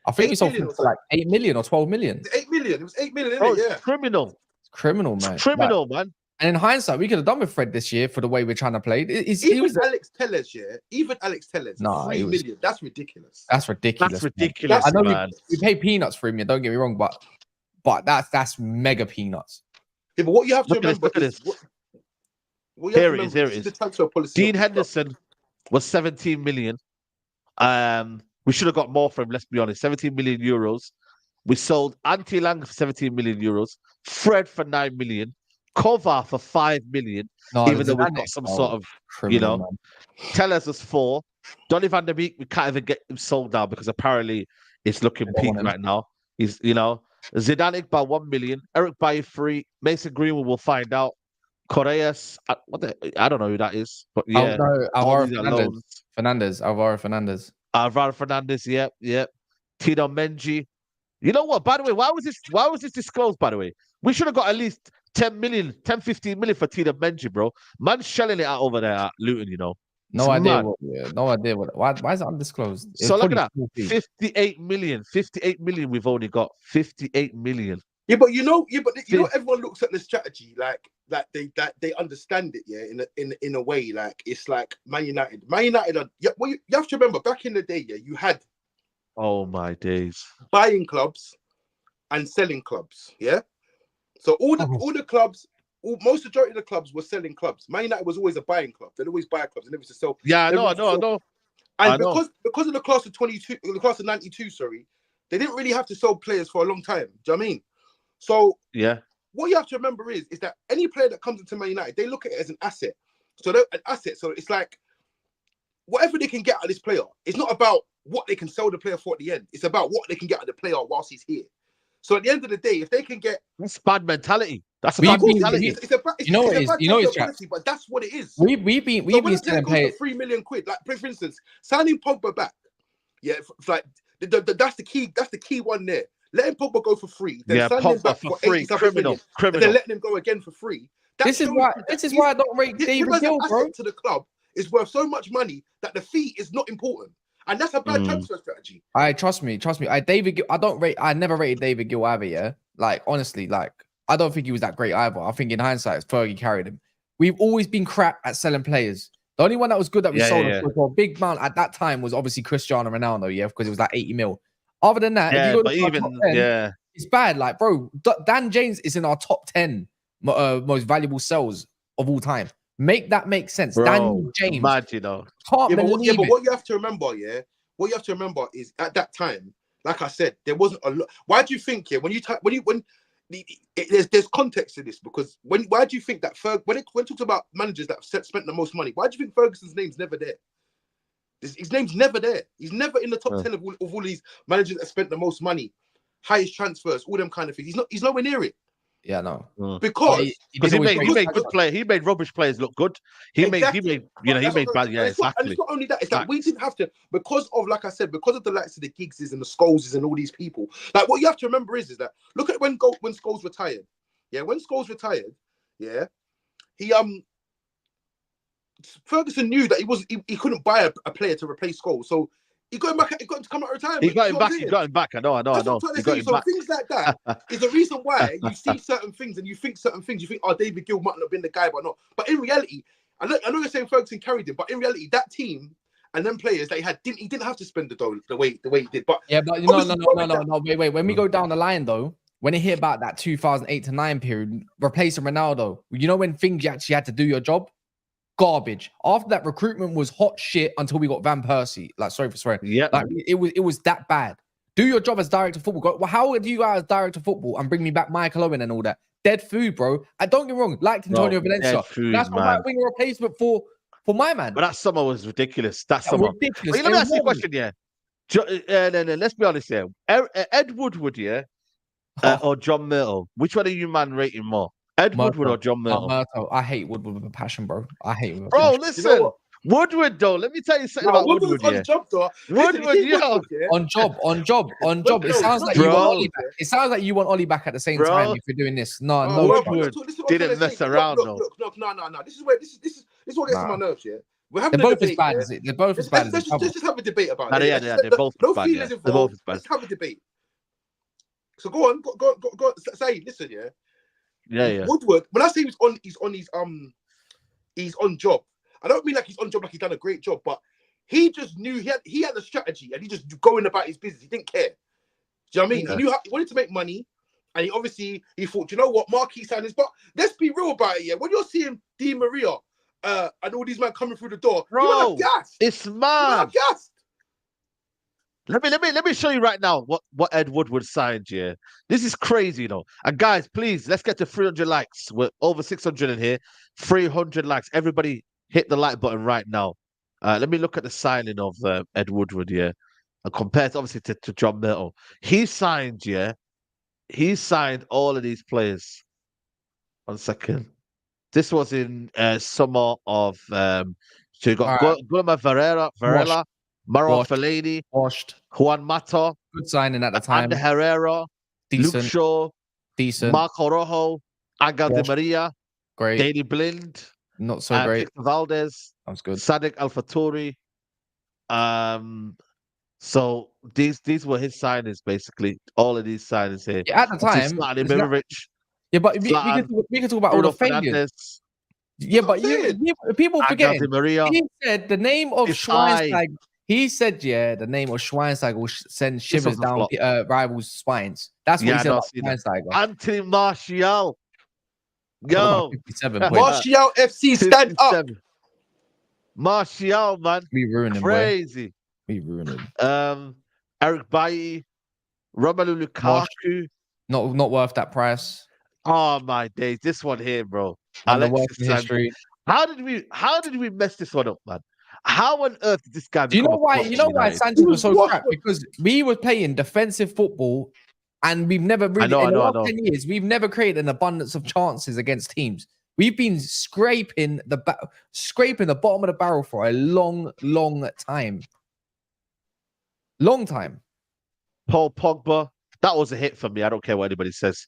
S2: I think we sold Fred for like 8 million or 12 million.
S3: 8 million. It was 8 million,
S1: isn't
S3: it? Yeah.
S1: It's criminal.
S2: It's criminal, man.
S1: It's criminal, man.
S2: And in hindsight, we could have done with Fred this year for the way we're trying to play.
S3: Alex Telles, yeah. Even Alex Telles. 3 million. That's ridiculous.
S2: That's ridiculous.
S1: I know
S2: man. We pay peanuts for him, yeah, don't get me wrong, but that's mega peanuts.
S3: Yeah, but what you have to remember is
S1: here it is.
S3: The transfer policy.
S1: Dean Henderson was 17 million. We should have got more from him, let's be honest. 17 million euros. We sold Ante Lang for 17 million euros. Fred for 9 million. Kovar for 5 million. Even though we've got some sort of, criminal, man. Tellers was 4. Donny van der Beek, we can't even get him sold now because apparently it's looking peak right now. He's, Zidane by 1 million. Eric Bailly 3. Mason Greenwood, we'll find out. Correas, I don't know who that is, but yeah.
S2: Alvaro Fernandez.
S1: Alvaro Fernandez, yeah. Tino Menji. You know what? By the way, why was this disclosed, by the way? We should have got at least 10 million, 10, 15 million for Tino Menji, bro. Man's shelling it out over there at Luton,
S2: No idea what. Why is it undisclosed?
S1: So look at that. 58 million. 58 million we've only got. 58 million.
S3: Yeah, but everyone looks at the strategy like they understand it, yeah, in a way, like it's like Man United. Well, you have to remember back in the day, yeah, you had
S1: oh my days
S3: buying clubs and selling clubs, yeah. So all the clubs, most majority of the clubs were selling clubs. Man United was always a buying club. They'd always buy clubs and never to sell.
S1: Yeah, I know.
S3: And because of the class of 22, the class of 92, sorry, they didn't really have to sell players for a long time. Do you know what I mean? So
S1: Yeah.
S3: what you have to remember is that any player that comes into Man United, they look at it as an asset. So they're an asset. So it's like whatever they can get out of this player, it's not about what they can sell the player for at the end. It's about what they can get out of the player whilst he's here. So at the end of the day, if they can get
S1: That's bad mentality. That's a
S2: We-
S1: bad
S2: we-
S1: mentality.
S3: it's a bad mentality, but that's what it is.
S2: We've been
S3: So when a player
S2: selling
S3: goes
S2: players.
S3: for £3 million, like for instance, signing Pogba back, yeah, it's like that's the key. That's the key one there. Letting Pogba go for free, then
S1: Yeah,
S3: signing him
S1: Pogba
S3: back
S1: for
S3: for
S1: free.
S3: 87 million, and then letting him go again for free.
S2: This is why I don't rate David Gill, bro.
S3: To the club is worth so much money that the fee is not important, and that's a bad transfer strategy.
S2: Trust me. David Gill, I never rated David Gill either. Yeah, like honestly, like I don't think he was that great either. I think in hindsight, Fergie carried him. We've always been crap at selling players. The only one that was good that we sold for a big amount at that time was obviously Cristiano Ronaldo, yeah, because it was like 80 mil. Other than that, if you go to our top 10, it's bad. Like, bro, Dan James is in our top 10 most valuable sales of all time. Make that make sense.
S1: Bro,
S2: Dan James.
S1: mad, you know.
S2: Can't believe
S3: but
S2: it.
S3: what you have to remember, is at that time, like I said, there wasn't a lot. Why do you think, there's context to this, because why do you think that when it talks about managers that spent the most money, why do you think Ferguson's name's never there? His name's never there. He's never in the top 10 of all these managers that spent the most money, highest transfers, all them kind of things. He's nowhere near it.
S2: Yeah, no.
S3: Because
S1: he made good players. He made rubbish players look good. He made bad. Yeah, exactly.
S3: And it's not only that. It's like we didn't have to, because of, like I said, because of the likes of the Giggses and the Scholeses and all these people. Like, what you have to remember is that look at when Scholes retired. Yeah, when Scholes retired, yeah, he Ferguson knew that he couldn't buy a player to replace Scholes, so he got him to come out of retirement.
S1: He got him back. I know.
S3: So things like that is the reason why you see certain things and you think certain things. You think, oh, David Gill might not have been the guy, but not. But in reality, I know you're saying Ferguson carried him, but in reality, that team and them players that he didn't have to spend the dough the way he did. But
S2: yeah, but no. Wait. When we go down the line though, when you hear about that 2008 to 9 period, replacing Ronaldo, you know when things you actually had to do your job. Garbage. After that, recruitment was hot shit until we got Van Persie. Like, sorry for swearing.
S1: Yeah,
S2: like it was that bad. Do your job as director of football. How do you guys director of football and bring me back Michael Owen and all that? Dead food, bro. I don't get me wrong. Liked Antonio Valencia. That's my right winger replacement for my man.
S1: But that summer was ridiculous. That summer. Ridiculous. Wait, let me ask you a question. Yeah. Let's be honest here. Ed Woodward, yeah, or John Murtough. Which one are you man rating more? Ed Woodward or John Murtough?
S2: I hate Woodward with a passion, bro. I hate Woodward.
S1: Bro, listen. You know Woodward, though. Let me tell you something about Woodward.
S3: On job, though.
S1: Woodward, yo.
S2: On job. It sounds like you want Ollie back. It sounds like you want Ollie back at the same time if you're doing this. No.
S1: Woodward didn't mess around, though.
S3: Look, no. This is what gets on my nerves, yeah? We're having
S2: They're both as bad as it. They're both as bad as it.
S3: Let's just have a debate about it.
S1: Yeah, they're both bad. They're both bad.
S3: Let's have a debate. So go on. Say, listen, yeah?
S1: Yeah.
S3: Woodward, when I say he's on job, I don't mean like he's on job like he's done a great job, but he just knew he had a strategy and he just going about his business. He didn't care. Do you know what I mean?
S1: Yeah.
S3: He knew he wanted to make money, and he thought, you know what, marquee signings. But let's be real about it, yeah. When you're seeing Di Maria and all these men coming through the door,
S1: bro,
S3: you're gassed.
S1: It's mad.
S3: You're gassed.
S1: Let me show you right now what Ed Woodward signed, yeah. This is crazy, you know. And guys, please, let's get to 300 likes. We're over 600 in here. 300 likes. Everybody hit the like button right now. Let me look at the signing of Ed Woodward, yeah. And compared obviously to John Murtough. He signed all of these players. 1 second. This was in summer of so you got Guillermo Varela, Marouane Fellaini, Juan Mata,
S2: good signing at the time.
S1: Ander Herrera,
S2: decent,
S1: Luke Shaw,
S2: decent.
S1: Marco Rojo, Angel Di Maria,
S2: great.
S1: Danny Blind,
S2: not so great.
S1: Victor Valdez,
S2: that was good.
S1: Sadek Alfatori. So these were his signings basically. All of these signings here.
S2: Yeah, at the time, yeah, but we can talk about all the failures. Yeah, but people forget. He said the name of Schweinsteiger. He said, the name of Schweinsteiger will send shivers down rivals' spines. That's what he said about Schweinsteiger.
S1: Anthony Martial. Yo.
S3: Martial FC, stand up.
S1: Martial, man.
S2: We ruined him.
S1: Crazy.
S2: We ruined him.
S1: Eric Bailly. Romelu
S2: Mosh,
S1: Lukaku.
S2: not worth that price.
S1: Oh my days, this one here, bro.
S2: And the worst
S1: Alexis
S2: in
S1: Sanchez.
S2: history.
S1: How did we mess this one up, man? How on earth did this guy
S2: Do you
S1: become
S2: know why?
S1: a
S2: You know why
S1: United?
S2: Sanchez was so crap? Because we were playing defensive football, and we've never really in the last 10 years we've never created an abundance of chances against teams. We've been scraping the bottom of the barrel for a long time. Long time.
S1: Paul Pogba. That was a hit for me. I don't care what anybody says.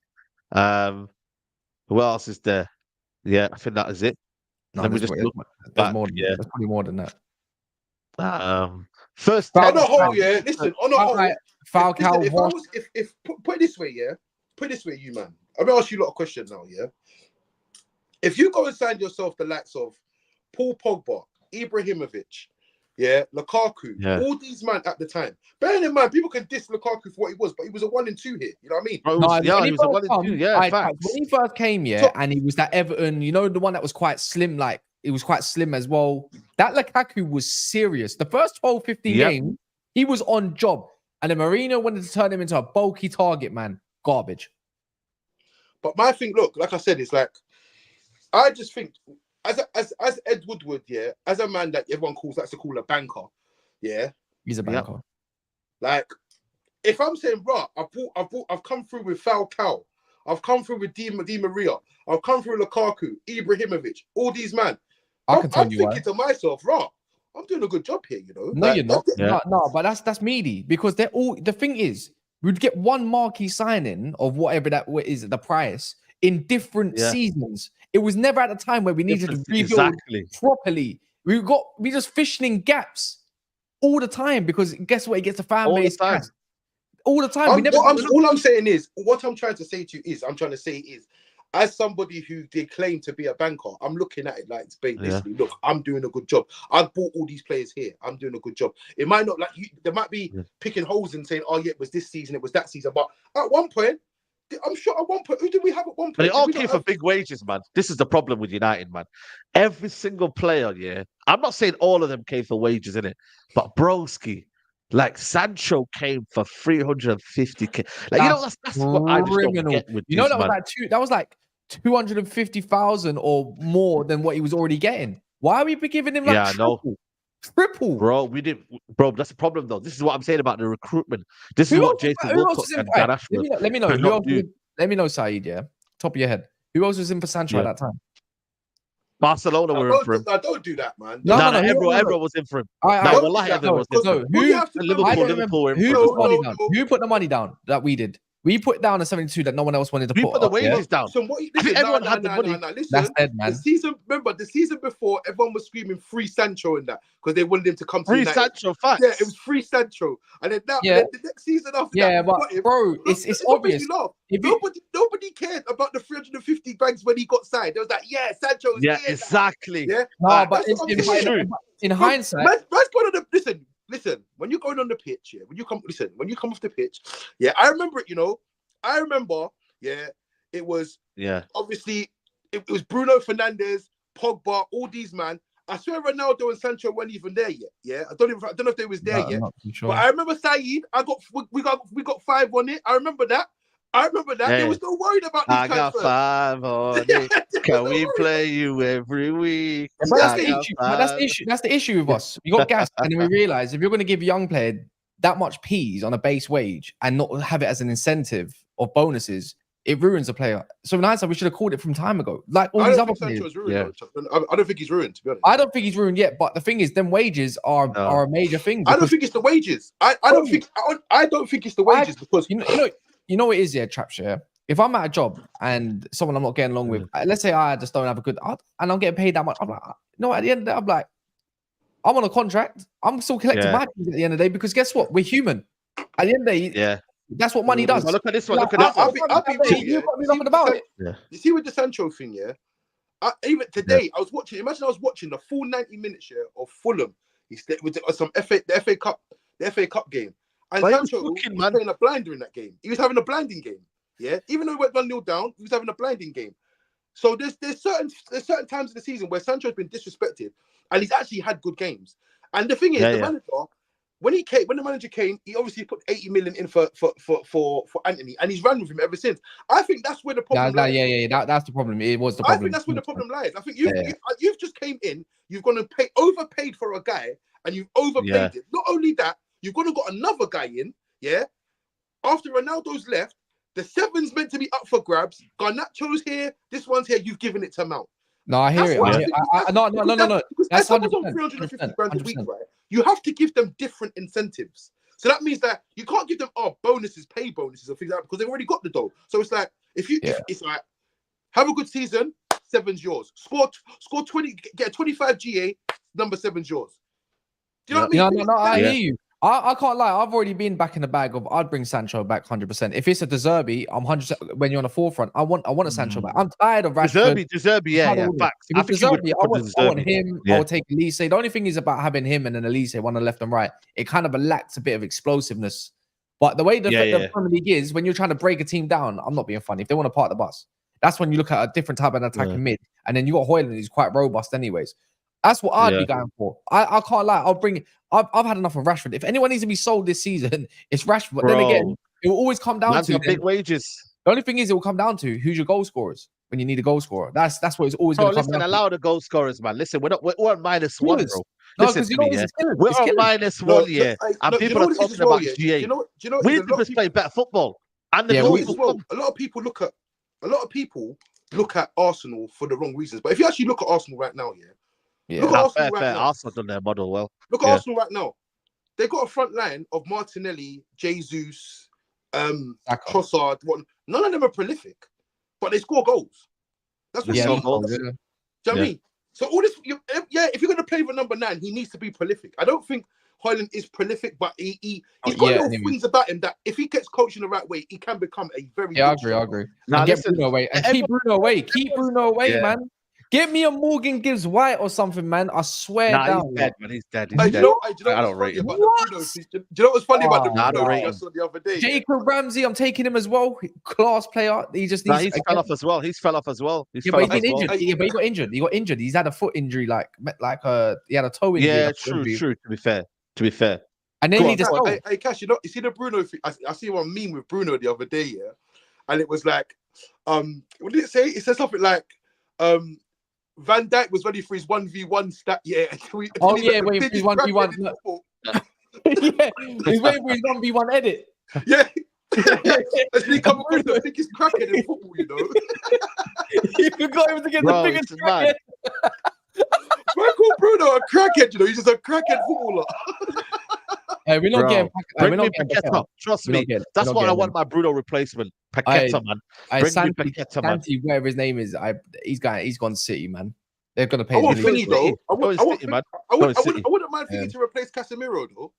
S1: Who else is there? Yeah, I think that is it.
S2: No,
S1: Let me just look
S2: there's
S1: back.
S2: more. There's probably more than that.
S1: First
S3: on
S1: 10
S3: the whole, yeah. Listen, on the whole,
S2: Falcao.
S3: If I was, if put it this way, yeah. Put it this way, you man. I'm gonna ask you a lot of questions now, yeah. If you go and sign yourself the likes of Paul Pogba, Ibrahimovic, yeah, Lukaku, all these man at the time. Bearing in mind, people can diss Lukaku for what he was, but he was a 1 and 2 here. You know what I mean?
S1: He was a 1 and 2. Yeah, facts.
S2: When he first came, and he was that Everton, you know, the one that was quite slim, like it was quite slim as well. That Lukaku was serious. The first 12, 15 games, he was on job. And then Mourinho wanted to turn him into a bulky target, man. Garbage.
S3: But my thing, look, like I said, it's like, I just think, as Ed Woodward, yeah, as a man that everyone likes to call a banker, yeah.
S2: He's a banker.
S3: Like, if I'm saying, bro, I've come through with Falcao, I've come through with Di Maria, I've come through with Lukaku, Ibrahimovic, all these man. I'm thinking to myself, bro, I'm doing a good job here, you know.
S2: No, like, you're not. No, but that's meaty because they're all. The thing is, we'd get one marquee signing of whatever that is the price in different seasons. It was never at a time where we needed to rebuild properly. We just fishing in gaps all the time because guess what? It gets the fan base all the time.
S3: All I'm saying is, what I'm trying to say to you is, as somebody who did claim to be a banker, I'm looking at it like, listen, look, I'm doing a good job. I've bought all these players here. I'm doing a good job. It might not like you. There might be picking holes and saying, oh yeah, it was this season, it was that season. But at one point, I'm sure at one point, who did we have at one point?
S1: But it all came for big wages, man. This is the problem with United, man. Every single player, I'm not saying all of them came for wages, innit? But broski, like Sancho came for 350k. Like, you know, that's what I just don't get with
S2: that was like 250,000 or more than what he was already getting. Why are we giving him like triple?
S1: Bro, that's the problem though. This is what I'm saying about the recruitment. This is what Jason Wilcock and Dan Ashford.
S2: Let me know. Let me know, Saeed, top of your head. Who else was in for Sancho at that time?
S1: Barcelona were in for him.
S3: Don't do that, man.
S2: No,
S1: everyone was in for him. Everyone was in for him.
S2: Who put the money down that we did? We put down a 72 that no one else wanted to put.
S1: We put the wages down.
S3: So everyone had the money. Listen,
S2: that's dead, man.
S3: The season before, everyone was screaming free Sancho in that because they wanted him to come to
S1: free
S3: United.
S1: Sancho, facts.
S3: Yeah, it was free Sancho, and then the next season after that,
S2: but bro, it's obvious.
S3: Nobody cared about the 350 bags when he got signed. It was like, Sancho.
S1: Exactly.
S3: Yeah,
S2: no, but in hindsight,
S3: let's go to the Listen, when you're going on the pitch, when you come off the pitch, I remember it, it was, obviously, it was Bruno Fernandes, Pogba, all these man. I swear Ronaldo and Sancho weren't even there yet, I don't know if they was there yet.
S2: Sure.
S3: But I remember Saeed, we got 5 on it. I remember that. There was no worried about these transfers.
S1: I got 5 on it. Can we play you every week?
S2: That's the issue with us. We got gas, and then we realize if you're going to give a young player that much peas on a base wage and not have it as an incentive or bonuses, it ruins a player. So in hindsight, we should have called it from time ago. Like all these other players.
S3: I don't think he's ruined, to be honest.
S2: I don't think he's ruined yet, but the thing is, them wages are a major thing.
S3: I don't think it's the wages. I don't think it's the wages because
S2: you know what it is, Trapshare. If I'm at a job and someone I'm not getting along with, let's say I just don't have a good, and I'm getting paid that much, I'm like, at the end of the day, I'm like, I'm on a contract. I'm still collecting my fees at the end of the day because guess what? We're human. At the end of the day, that's what money does.
S1: Look at this one. Look at this one.
S3: I'll be real.
S2: About it.
S3: You see with the Sancho thing, even today, I was watching. Imagine I was watching the full 90 minutes of Fulham. He's with the FA Cup game. And Sancho was playing a blinder in that game. He was having a blinding game. Even though he went 1-0 down, he was having a blinding game. So there's certain times in the season where Sancho's been disrespected, and he's actually had good games. And the thing is, the manager, when the manager came, he obviously put 80 million in for Anthony, and he's run with him ever since. I think that's where the problem lies.
S2: That's the problem. It was the
S3: I
S2: problem.
S3: think that's where the problem lies. I think you've just came in, you've gone and overpaid for a guy, and you've overpaid it. Not only that, you've gone and got another guy in, after Ronaldo's left, the 7's meant to be up for grabs. Garnacho's here, this one's here, you've given it to Mount.
S2: No, I hear it. No. That's 100%.
S3: On 350 grand a week, right? You have to give them different incentives. So that means that you can't give them bonuses, pay bonuses, or things like that, because they've already got the dough. So it's like if it's like have a good season, 7's yours. Score 20, get a 25 GA, number 7's yours. Do you know what I mean?
S2: No, I hear you. I can't lie. I've already been back in the bag of I'd bring Sancho back 100%. If it's a De Zerbi, I'm 100%. When you're on the forefront, I want a Sancho back. I'm tired of Rashford.
S1: De Zerbi, yeah. Facts.
S2: If it's De Zerbi, I want him. I would take Elise. The only thing is about having him and then Elise, one on the left and right. It kind of lacks a bit of explosiveness. But the way the Premier League is, when you're trying to break a team down, I'm not being funny. If they want to park the bus, that's when you look at a different type of attacking mid, and then you got Højlund, who's quite robust, anyways. That's what I'd be going for. I can't lie. I'll bring it. I've had enough of Rashford. If anyone needs to be sold this season, it's Rashford. But then again, it will always come down to
S1: big wages.
S2: The only thing is, it will come down to who's your goal scorers when you need a goal scorer. That's what it's always going to come down to.
S1: Allow the goal scorers, man. Listen, we're on -1, bro.
S2: No, because
S1: we're on -1, and people are talking about GA. We need to play better football. And a
S3: lot of people look at Arsenal for the wrong reasons. But if you actually look at Arsenal right now, look at Arsenal right now.
S1: Arsenal done their model well.
S3: Look at Arsenal right now. They got a front line of Martinelli, Jesus, Trossard. None of them are prolific, but they score goals. That's what you need. Do you know what I mean? So all this, if you're going to play with number 9, he needs to be prolific. I don't think Højlund is prolific, but he's got little things about him that if he gets coached in the right way, he can become a very good
S2: I agree. Now, get Bruno away. And keep Bruno away. Keep Bruno away, man. Get me a Morgan Gibbs White or something, man. I swear down.
S1: He's dead, man. He's dead.
S3: Do you know I don't rate him. Do you know what's funny about the Bruno I saw the other day?
S2: Jacob Ramsey, I'm taking him as well. Class player. He just needs.
S1: He's fell off as well. He's fell off as well.
S2: But he's been injured. But he got injured. He got injured. He's had a foot injury, he had a toe injury.
S1: Yeah, true. To be fair.
S2: And then he just.
S3: Hey, Cash, you see the Bruno thing? I see one meme with Bruno the other day, and it was like, what did it say? It said something like, Van Dijk was ready for his 1v1 stat.
S2: Wait for his 1v1. Yeah, he's waiting for his 1v1 edit.
S3: Yeah. As he come across the biggest crackhead in football, you know.
S2: You forgot him to get the biggest crackhead.
S3: Man called Bruno a crackhead, you know. He's just a crackhead footballer.
S2: Hey, we're not getting.
S1: Bring me Paqueta. Trust me. That's what I want my Bruno replacement. Paqueta, man. Bring me Paqueta, man.
S2: Whatever his name is, he's gone City, man. They're gonna pay.
S3: I wouldn't mind
S2: thinking
S3: to replace Casemiro, though.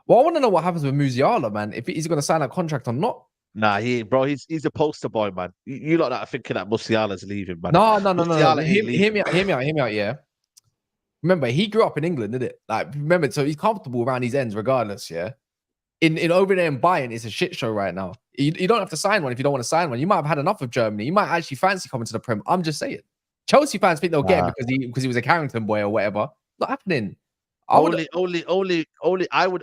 S2: Well, I want to know what happens with Musiala, man. If he's gonna sign a contract or not.
S1: Nah, he's a poster boy, man. You lot that are thinking that Musiala's leaving, man.
S2: No. Hear me out. Yeah. Remember, he grew up in England, didn't it? So he's comfortable around his ends, regardless. Yeah. In over there in Bayern, it's a shit show right now. You don't have to sign one if you don't want to sign one. You might have had enough of Germany. You might actually fancy coming to the Prem. I'm just saying. Chelsea fans think they'll get him because he was a Carrington boy or whatever. Not happening.
S1: I would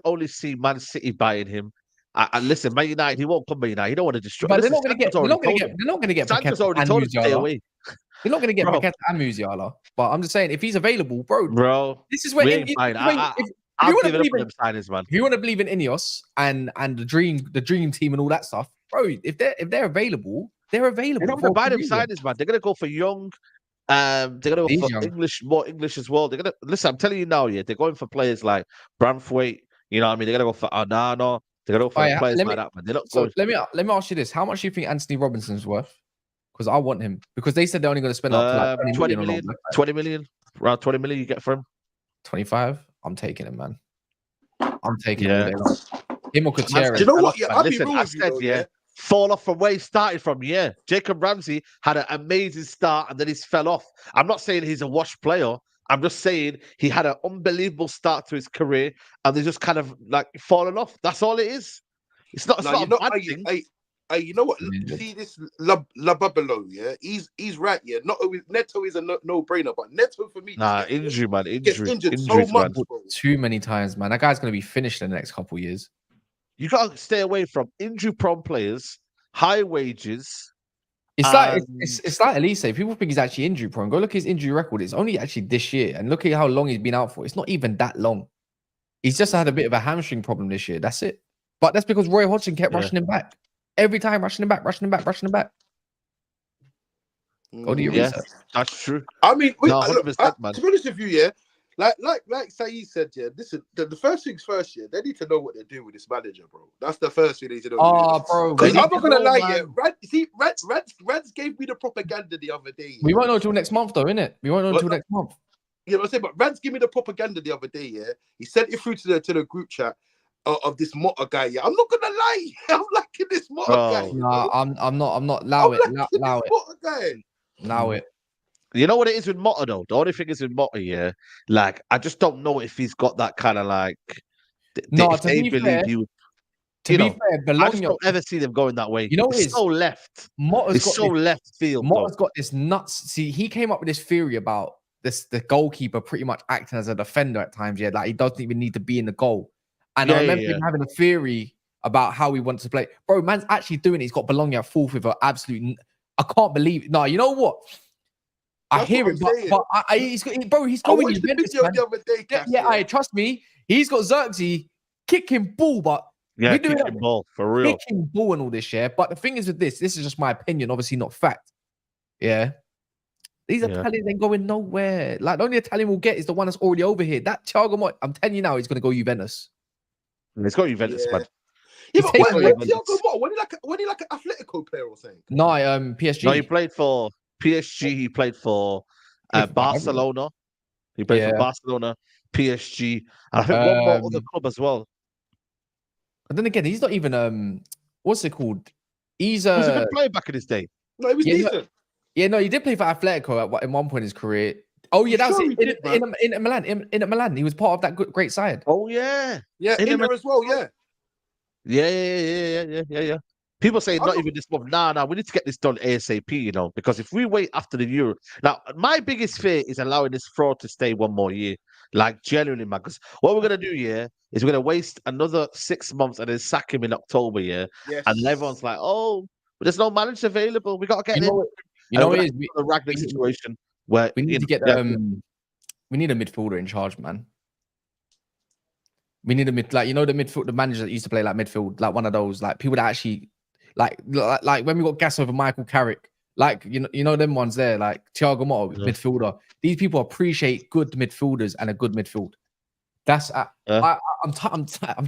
S1: only see Man City buying him. And listen, Man United, he won't come to United. He don't want to destroy.
S2: But they're not going to get
S1: Sanchez already told him to stay away.
S2: They're not going to get Paqueta and Musiala. But I'm just saying, if he's available, bro. This is where
S1: I'm giving up on them signings, man.
S2: If you want to believe in Ineos and the dream team and all that stuff, bro, if they're available, they're available.
S1: They're not going to buy them signings, man. They're going to go for young. They're going to go for more English as well. They're going to listen. I'm telling you now, they're going for players like Branthwaite. You know what I mean? They're going to go for Onana. They're going to go for players like that, man. They're not going.
S2: Let me ask you this: how much do you think Anthony Robinson's worth? Because I want him. Because they said they're only going to spend up to like 20 million.
S1: 20 million. Around 20 million you get for him.
S2: 25. I'm taking him, man. I'm taking him. Him or Gutierrez.
S3: Do you know what?
S1: Fall off from where he started from. Yeah, Jacob Ramsey had an amazing start and then he's fell off. I'm not saying he's a washed player. I'm just saying he had an unbelievable start to his career and they just kind of like fallen off. That's all it is. It's not a bad thing.
S3: You know what? See this La Babalo, yeah? He's right, yeah. Not always, Neto is a no-brainer, but Neto for me
S1: Nah, injury, man.
S3: gets injured so much, bro.
S2: Too many times, man. That guy's going to be finished in the next couple of years.
S1: You got to stay away from injury-prone players, high wages.
S2: It's like it's like Elise. People think he's actually injury prone. Go look at his injury record. It's only actually this year, and look at how long he's been out for. It's not even that long. He's just had a bit of a hamstring problem this year. That's it. But that's because Roy Hodgson kept rushing him back every time, rushing him back. Go do your research.
S1: That's true.
S3: I mean,
S1: no, 100%, man.
S3: To be honest with you, yeah. Like Saeed said, yeah, listen, the first things first, yeah, they need to know what they're doing with this manager, bro. That's the first thing they need to know.
S2: Oh, bro.
S3: Because I'm not going to lie, yeah. Reds gave me the propaganda the other day.
S2: We won't know until next month, though, innit? We won't know until next month.
S3: Yeah, but I say, but Reds gave me the propaganda the other day, yeah. He sent it through to the group chat of this Murtough guy, yeah. I'm not going to lie. I'm liking this Murtough guy.
S2: No, I'm not. Allow it. Allow it.
S3: Murtough guy.
S2: Allow it.
S1: You know what it is with Murtough, though? The only thing is with Murtough, yeah, like, I just don't know if he's got that kind of, like, if they believe you.
S2: To be fair,
S1: I just don't ever see them going that way.
S2: You know,
S1: it's so left. It's so left field.
S2: Murtaugh's got this nuts. See, he came up with this theory about the goalkeeper pretty much acting as a defender at times. Yeah, like he doesn't even need to be in the goal. And I remember him having a theory about how he wants to play. Bro, man's actually doing it. He's got Bologna at fourth with an absolute. I can't believe it. No, you know what? I hear it, but he's going Juventus, man.
S3: The other day,
S2: yeah, trust me. He's got Xerxes kicking ball, but
S1: kicking ball for real.
S2: Kicking ball and all this, yeah. But the thing is with this is just my opinion, obviously not fact. Yeah. These Italians ain't going nowhere. Like the only Italian we'll get is the one that's already over here. That Thiago Motta, I'm telling you now, he's gonna go Juventus.
S1: He's got Juventus, man.
S3: Yeah, but when Thiago Motta, when he like an Atletico player or something?
S2: No, PSG.
S1: No, he played for PSG. He played for Barcelona. He played for Barcelona, PSG, and I think one more other club as well.
S2: And then again, he's not even what's it called? He's
S1: he was a good player back in his day.
S3: No, he was decent.
S2: No, he did play for Atletico at one point in his career. Oh yeah, that was in Milan. In Milan, he was part of that great side.
S1: Oh yeah,
S3: in there as well.
S1: Yeah. People say not even this month. Nah, we need to get this done ASAP. Because if we wait after the Euro, now my biggest fear is allowing this fraud to stay one more year. Like genuinely, man. Because what we're gonna do, is we're gonna waste another 6 months and then sack him in October, Yes. And everyone's like, oh, but there's no manager available. We gotta get him. It is the Ragnick situation where
S2: we need to get we need a midfielder in charge, man. We need a the midfield, the manager that used to play like midfield, like one of those, like people that actually like when we got gas over Michael Carrick, like you know them ones there, like Thiago Motta, midfielder. These people appreciate good midfielders and a good midfield. That's I'm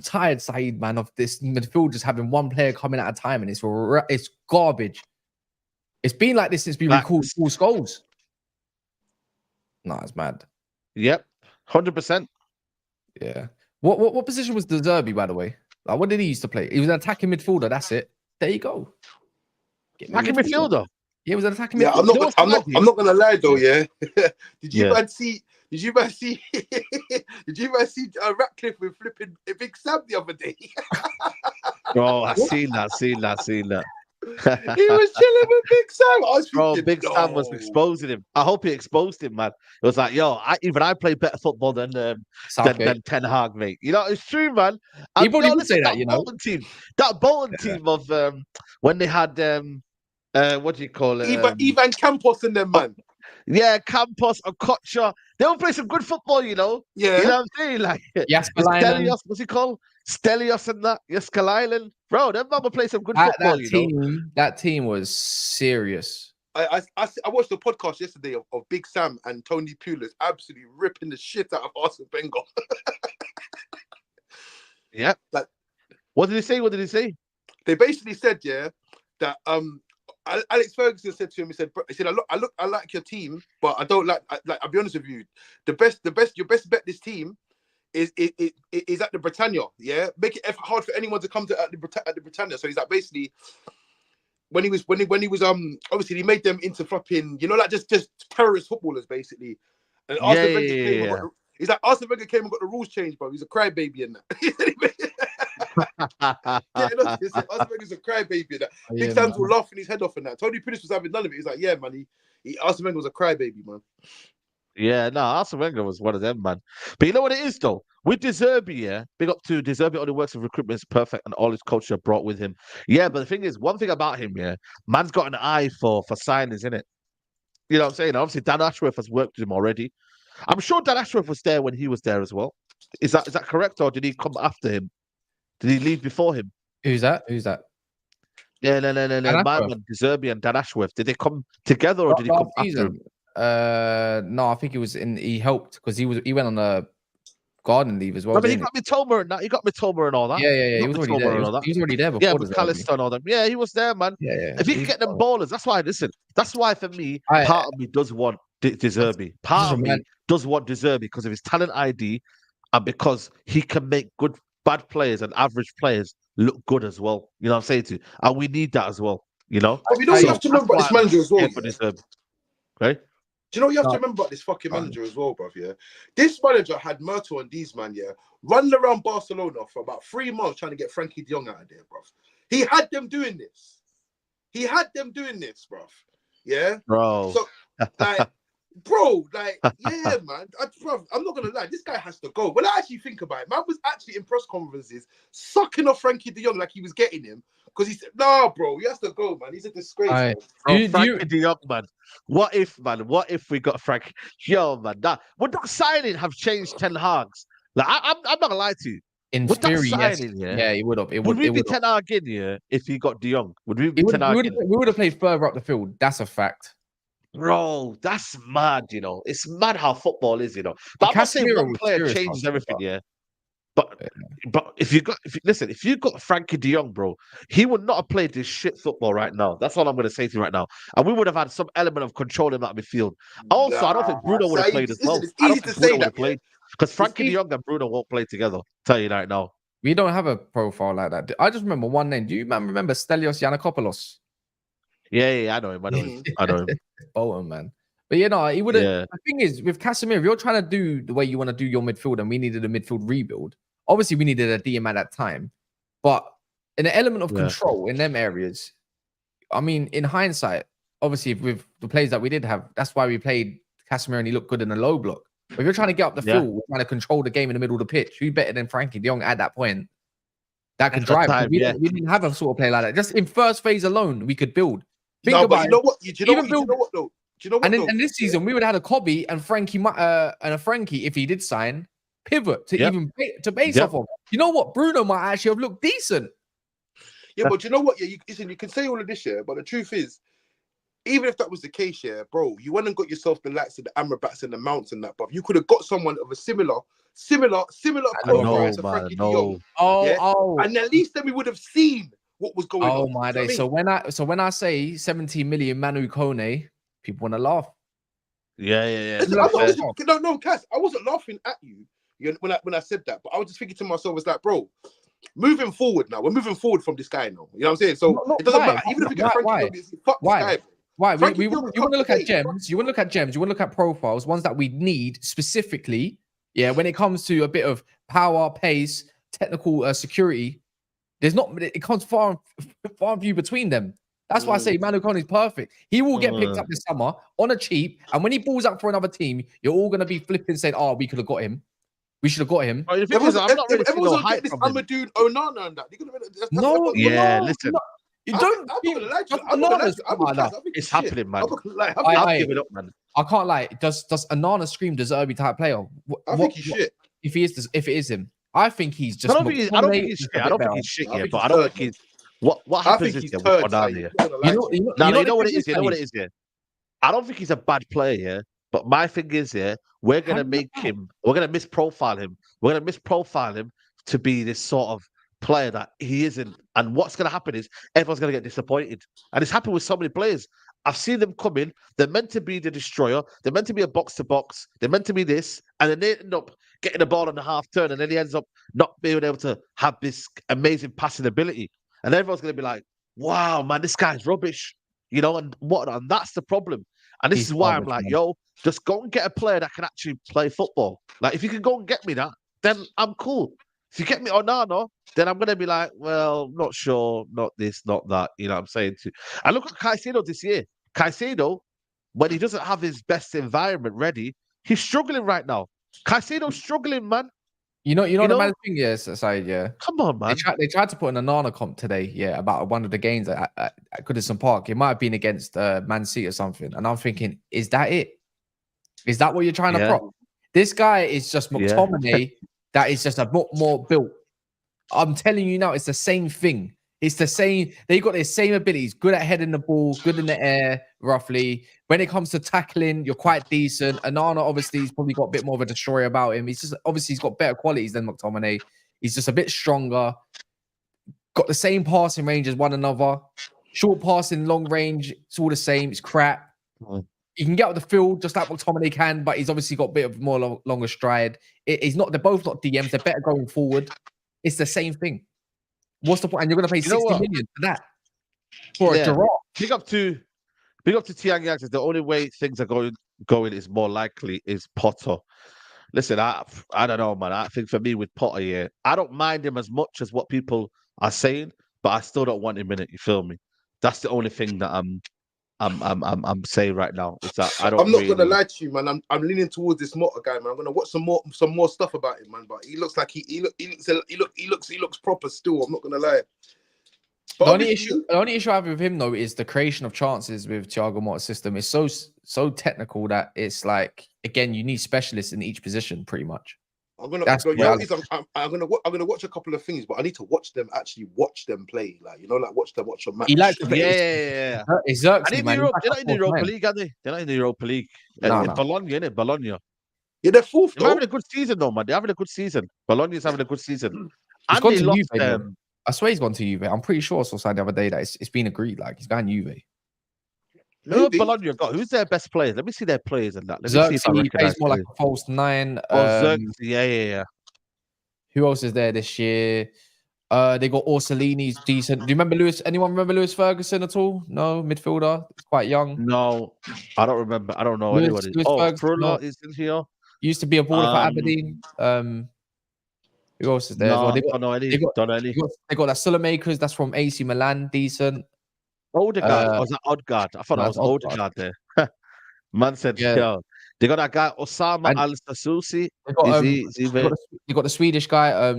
S2: tired, Saeed, man, of this midfield just having one player coming at a time, and it's garbage. It's been like this since we recalled Paul Scholes. No, it's mad.
S1: Yep, 100%.
S2: Yeah. What position was De Zerbi, by the way? Like, what did he used to play? He was an attacking midfielder. That's it. There you go.
S1: Attacking midfielder.
S2: Yeah, he was an attacking midfielder.
S3: I'm not gonna lie though. Yeah. Did you guys see Ratcliffe with flipping Big Sam the other day?
S1: Bro, I seen that.
S3: He was chilling with Big Sam.
S1: Big Sam was exposing him. I hope he exposed him, man. It was like, I play better football than Ten Hag, mate. It's true, man.
S2: He would say that,
S1: Bolton team of when they had what do you call it?
S3: Ivan Campos and them, man.
S1: Yeah, Campos, Okocha. They all play some good football, Yeah. You know what I'm saying? Like, Stelios, what's he called? Stelios and that. Yaskalainen. Bro, them mama play some good football,
S2: That team was serious.
S3: I watched the podcast yesterday of Big Sam and Tony Pulis absolutely ripping the shit out of Arsene Wenger.
S1: Yeah. Like, what did he say? They
S3: basically said, that Alex Ferguson said to him, he said, I like your team, but I don't like I'll be honest with you. Your best bet this team is at the Britannia, Make it hard for anyone to come to at the Britannia. So he's like basically when he was obviously he made them into flopping, like just terrorist footballers basically. And Arsene Wenger came and got the rules changed, bro. He's a crybaby in that. Getting on to this, Arsene Wenger's a crybaby. That Big Sam's all laughing his head off and that. Tony Pulis was having none of it. He's like, yeah, man, Arsene Wenger was a crybaby, man.
S1: Yeah, no, Arsene Wenger was one of them, man. But you know what it is, though? With De Zerbi, yeah, big up to De Zerbi, only works of recruitment is perfect and all his culture brought with him. Yeah, but the thing is, one thing about him, yeah, man's got an eye for signings, innit? You know what I'm saying? Obviously, Dan Ashworth has worked with him already. I'm sure Dan Ashworth was there when he was there as well. Is that correct, or did he come after him? Did he leave before him?
S2: Who's that?
S1: Yeah, no. My man, De Zerbi and Dan Ashworth, did they come together or did he come after him?
S2: No, I think he helped because he went on a garden leave as well.
S1: No, but he got Mitoma and that. He got Mitoma and all that.
S2: Yeah. He was already there. He was already there before.
S1: Yeah, with Callister and all that. Yeah, he was there, man.
S2: Yeah.
S1: If he can get them ballers, that's why. Listen, that's why for me, part of me does want De Zerbi. Part of me does want De Zerbi because of his talent ID and because he can make bad players and average players look good as well. You know what I'm saying to you? And we need that as well. You know.
S3: But you have to remember about this manager as well.
S1: Right?
S3: Do you know what you have to remember about this fucking manager as well, bruv? Yeah, this manager had Murtough and these man, running around Barcelona for about 3 months trying to get Frankie de Jong out of there, bruv. He had them doing this. Bruv. Yeah,
S1: bro.
S3: So, yeah, man. Bruv, I'm not gonna lie. This guy has to go. When I actually think about it, man was actually in press conferences sucking off Frankie de Jong like he was getting him because he said, "Nah, bro, he has to go, man. He's a disgrace."
S1: Frankie de Jong, man. What if we got Frank? Yo, man, would that signing have changed Ten Hag's? Like, I'm not gonna lie to you.
S2: In
S1: would
S2: theory,
S1: that signing,
S2: yeah, he would have.
S1: Would we be Ten Hag in if he got de Jong? Would we be Ten Hag?
S2: We would have played further up the field. That's a fact.
S1: Bro, that's mad, you know. It's mad how football is, you know. But I'm not saying one player changes everything, yeah. But if you got Frankie de Jong, bro, he would not have played this shit football right now. That's all I'm going to say to you right now. And we would have had some element of control in that midfield. Also, I don't think Bruno would have played as well.
S3: It's easy to say that.
S1: Because Frankie de Jong and Bruno won't play together. Tell you right now.
S2: We don't have a profile like that. I just remember one name. Do you remember Stelios Yiannakopoulos?
S1: Yeah, I know him. I know him.
S2: Bolton, man. But he would have. Yeah. The thing is, with Casemiro, if you're trying to do the way you want to do your midfield, and we needed a midfield rebuild. Obviously, we needed a DM at that time, but in the element of control in them areas, I mean, in hindsight, obviously with the players that we did have, that's why we played Casemiro and he looked good in the low block. But if you're trying to get up the field, we're trying to control the game in the middle of the pitch, who better than Frankie de Jong at that point? That can drive. We didn't have a sort of play like that. Just in first phase alone, we could build.
S3: But you know what? Do you know what though?
S2: And this season, we would have had a Kobe and a Frankie if he did sign. Pivot to base off of. You know what? Bruno might actually have looked decent.
S3: Yeah, but you know what? Yeah, you can say all of this, but the truth is, even if that was the case, bro, you went and got yourself the likes of the Amrabats and the Mounts and that, but you could have got someone of a similar profile to Frankie de Jong. And at least then we would have seen what was going on.
S2: Oh my day! So when I say 17 million Manu Kone, people want to laugh.
S1: Yeah.
S3: Listen, no, Cass, I wasn't laughing at you. When I said that, but I was just thinking to myself, it's like, bro, moving forward now, we're moving forward from this guy now. You know what I'm saying? So it doesn't matter. Even if we get Frankie, fuck this guy.
S2: Why? You want to look at gems. You want to look at gems. You want to look at profiles, ones that we need specifically. Yeah, when it comes to a bit of power, pace, technical security, it comes far and few between them. That's why I say Manu Kone is perfect. He will get picked up this summer on a cheap, and when he balls up for another team, you're all going to be flipping saying, "Oh, we could have got him. We should have got him."
S3: Everyone's going to get this Amadou Onana and that.
S1: Listen.
S2: You don't.
S1: It's happening, man. I'll give it up, man.
S2: I can't lie. Does Onana scream Deserby type player?
S3: I think he's shit.
S2: If it is him, I think he's just.
S1: I don't think he's shit yet, but I don't think he's. What happens is with Onana? You know what it is. You know what it is. Yeah, I don't think he's a bad player. Yeah, but my thing is, we're gonna misprofile him. We're gonna misprofile him to be this sort of player that he isn't. And what's going to happen is everyone's going to get disappointed. And it's happened with so many players. I've seen them come in. They're meant to be the destroyer. They're meant to be a box-to-box. They're meant to be this. And then they end up getting the ball on the half turn. And then he ends up not being able to have this amazing passing ability. And everyone's going to be like, wow, man, this guy's rubbish. You know, and that's the problem. And this is why I'm like, yo, just go and get a player that can actually play football. Like, if you can go and get me that, then I'm cool. If you get me Onana, then I'm gonna be like, well, not sure, not this, not that. You know what I'm saying? Too. I look at Caicedo this year. Caicedo, when he doesn't have his best environment ready, he's struggling right now. Caicedo's struggling, man.
S2: You know
S1: You
S2: the
S1: know?
S2: mad thing, yes, aside, yeah.
S1: Come on, man.
S2: They tried to put an Onana comp today, yeah, about one of the games at Goodison Park. It might have been against Man City or something. And I'm thinking, is that it? Is that what you're trying to
S1: Yeah.
S2: prop? This guy is just
S1: Yeah.
S2: McTominay that is just a bit more built. I'm telling you now, it's the same thing. It's the same. They got the same abilities. Good at heading the ball, good in the air, roughly. When it comes to tackling, you're quite decent. Anana, obviously, he's probably got a bit more of a destroyer about him. He's just obviously he's got better qualities than McTominay. He's just a bit stronger. Got the same passing range as one another. Short passing, long range, it's all the same. It's crap. He can get out the field just like McTominay can, but he's obviously got a bit of more longer stride. He's not. They're both not DMs. They're better going forward. It's the same thing. What's the point? And you're going to pay 60 million for that for a giraffe.
S1: Big up to Tiang Yang. The only way things are going is more likely is Potter. Listen, I don't know, man. I think for me with Potter, yeah, I don't mind him as much as what people are saying, but I still don't want him in it. You feel me? That's the only thing that I'm saying right now. Is that I'm not
S3: gonna lie to you, man. I'm leaning towards this Murtough guy, man. I'm gonna watch some more stuff about him, man. But he looks like he looks proper still. I'm not gonna lie. But
S2: the only issue I have with him though is the creation of chances with Thiago Motta's system is so technical that it's like, again, you need specialists in each position pretty much.
S3: I'm gonna watch a couple of things, but I need to watch them play. Like, you know, like watch a match.
S2: He likes
S1: to play.
S2: It's Xerxes, man.
S1: They're not in the Europa League, are they? They're not in the Europa League.
S2: No.
S1: Bologna, innit? Bologna.
S3: Yeah, they're fourth.
S1: They're having a good season, though, man. They're having a good season. Bologna's having a good season.
S2: He's
S1: And
S2: gone
S1: they
S2: to
S1: lost
S2: Juve, I swear he's gone to Juve. I'm pretty sure I saw something the other day that it's been agreed. Like, he's going Juve.
S1: Who Bologna have got? Who's their best players? Let me see their players and that. Let me see if I
S2: Xerxes
S1: recognize
S2: plays more like a false nine.
S1: Xerxes, yeah.
S2: Who else is there this year? They got Orsolini's decent. Do you remember Lewis? Anyone remember Lewis Ferguson at all? No, midfielder. He's quite young.
S1: No, I don't remember. I don't know
S2: Lewis
S1: anyone.
S2: Ferguson,
S1: is in here.
S2: Used to be a baller for Aberdeen. Who else is there?
S1: No,
S2: as well?
S1: don't know any.
S2: They got that Sulamakers. That's from AC Milan. Decent.
S1: Odegaard. Was that Odegaard? I thought that was Odegaard there. Man said, yo. They got that guy Osama Al Sasusi.
S2: They got the Swedish guy,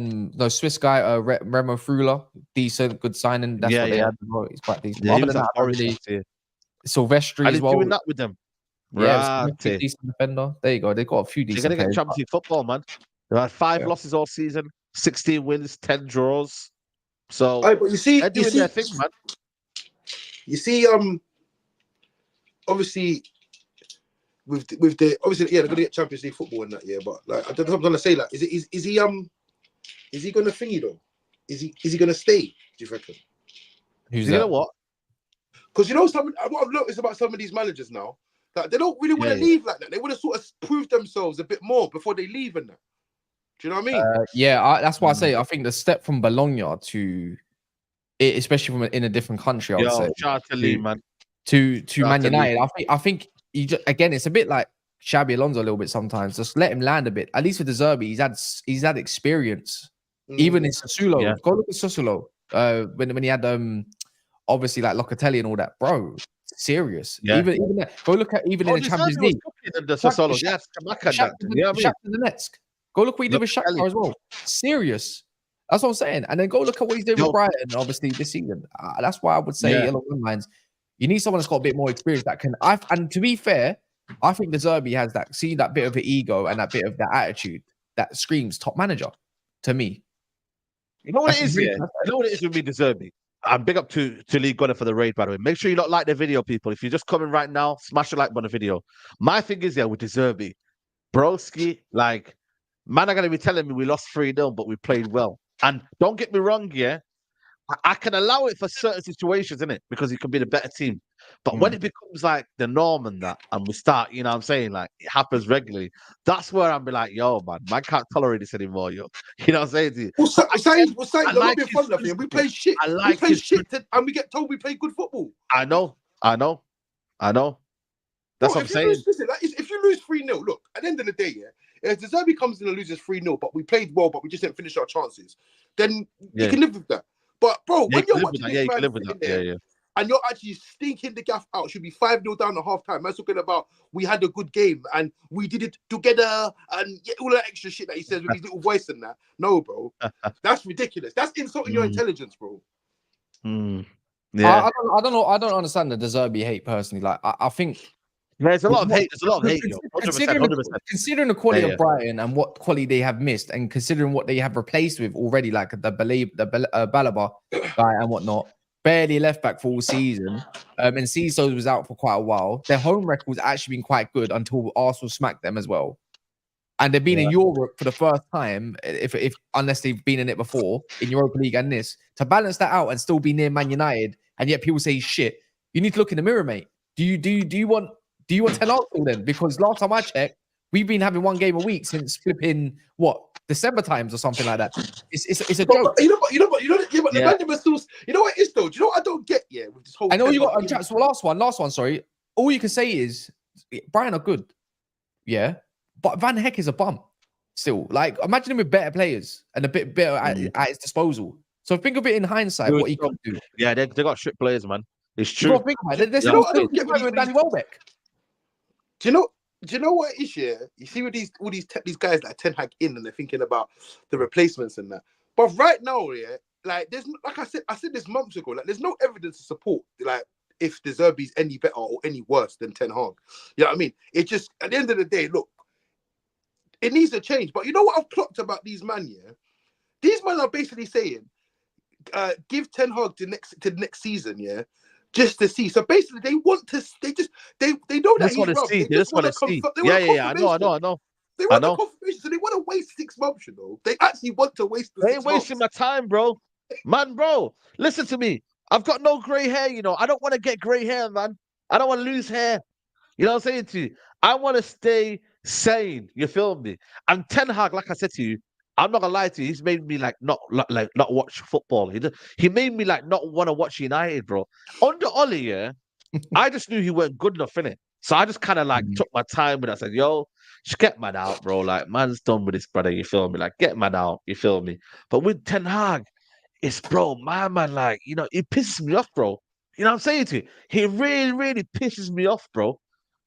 S2: Swiss guy, Remo Freuler. Decent, good signing. That's what they had. He's quite decent.
S1: Yeah, he was
S2: Silvestri as well.
S1: doing that with them.
S2: Yeah, decent defender. There you go. They got a few decent.
S1: They're gonna get Champions League football, man. They had 5 losses all season, 16 wins, 10 draws. So,
S3: but you see,
S1: they're doing their thing, man.
S3: You see, obviously. With the obviously, yeah, they're gonna get Champions League football in that year, but like I don't know what I'm gonna say. Like, is he gonna thingy though? Is he gonna stay? Do you reckon?
S2: Who's
S1: you
S2: that?
S1: know what?
S3: Because you know what I've noticed about some of these managers now, that they don't really want to leave like that. They want to sort of prove themselves a bit more before they leave and that. Do you know what I mean?
S2: That's why I say I think the step from Bologna to, especially from in a different country, I would say, to Man United. I think. Again, it's a bit like Xabi Alonso a little bit sometimes. Just let him land a bit. At least with the Zerbi, he's had experience. Even in Sassuolo. Yeah. Go look at Sassuolo. When he had obviously like Locatelli and all that, bro. Serious. Yeah. Even that. Go look at in the Champions League. Go look what he did with Shakhtar as well. Serious. That's what I'm saying. And then go look at what he's doing with Brighton, obviously this season. That's why I would say along those lines. You need someone that's got a bit more experience that can. And to be fair, I think the Zerbi has that bit of an ego and that bit of that attitude that screams top manager to me.
S1: You know what it is? You know what it is with me, the Zerbi. I'm big up to Lee Gunner for the raid, by the way. Make sure you don't like the video, people. If you're just coming right now, smash the like button on the video. My thing is, with the Zerbi, broski, like, man are gonna be telling me we lost 3-0, but we played well. And don't get me wrong, I can allow it for certain situations, innit? Because it can be the better team. But when it becomes like the norm and that, and we start, you know what I'm saying, like it happens regularly, that's where I'm be like, yo, man can't tolerate this anymore, yo. You know what I'm saying to you?
S3: We're saying not being fun enough here. We play shit. We play shit and we get told we play good football.
S1: I know. That's what I'm saying.
S3: Listen, if you lose 3-0, look, at the end of the day, If De Zerbi comes in and loses 3-0, but we played well, but we just didn't finish our chances, then you can live with that. But bro, when you're watching this man sitting there, and you're actually stinking the gaff out, should be 5-0 down at half time. Man's talking about we had a good game and we did it together and all that extra shit that he says with his little voice and that. No, bro, that's ridiculous. That's insulting your intelligence, bro.
S2: Yeah, I don't know. I don't understand the De Zerbi hate personally. Like, I think
S1: there's a lot of hate. There's a lot of hate.
S2: 100%. Considering the quality of Brighton and what quality they have missed, and considering what they have replaced with already, like the Balaba guy and whatnot. Barely left back for all season, and Ciso was out for quite a while. Their home record's actually been quite good until Arsenal smacked them as well. And they've been in Europe for the first time, if unless they've been in it before in Europa League and this, to balance that out and still be near Man United, and yet people say shit. You need to look in the mirror, mate. Do you want Ten Hag then? Because last time I checked, we've been having one game a week since flipping December times or something like that. It's a joke.
S3: You know what? The man still. You know what it is though? Do you know what I don't get? Yeah, with this whole.
S2: I know you got. So last one. Sorry. All you can say is Brian are good. Yeah, but Van Heck is a bum. Still, like imagine him with better players and a bit better at his disposal. So think of it in hindsight, what he could do.
S1: Yeah, they got shit players, man. It's true.
S2: Think about it. There's no get with Danny Welbeck.
S3: Do you know what it is? Yeah, you see with all these guys like Ten Hag in, and they're thinking about the replacements and that. But right now, yeah, like there's like I said this months ago, like there's no evidence to support like if De Zerbi's any better or any worse than Ten Hag. You know what I mean? It just at the end of the day, look, it needs to change. But you know what I've clocked about these men? Yeah, these men are basically saying, give Ten Hag to the next season. Yeah. Just to see, so basically they want to. They know that he's wrong. They just want to see.
S1: Yeah. I know.
S3: They want the confirmation, so they want to waste 6 months. You know, they actually want to waste.
S1: They ain't wasting my time, bro. Man, bro, listen to me. I've got no grey hair. You know, I don't want to get grey hair, man. I don't want to lose hair. You know what I'm saying to you? I want to stay sane. You feel me? And Ten Hag, like I said to you, I'm not gonna lie to you. He's made me like not watch football. He made me like not want to watch United, bro. Under Ollie, yeah, I just knew he weren't good enough in it, so I just kind of like took my time with it. I said, "Yo, just get man out, bro. Like man's done with this, brother. You feel me? Like get man out. You feel me?" But with Ten Hag, it's bro, my man. Like you know, it pisses me off, bro. You know what I'm saying to you? He really, really pisses me off, bro.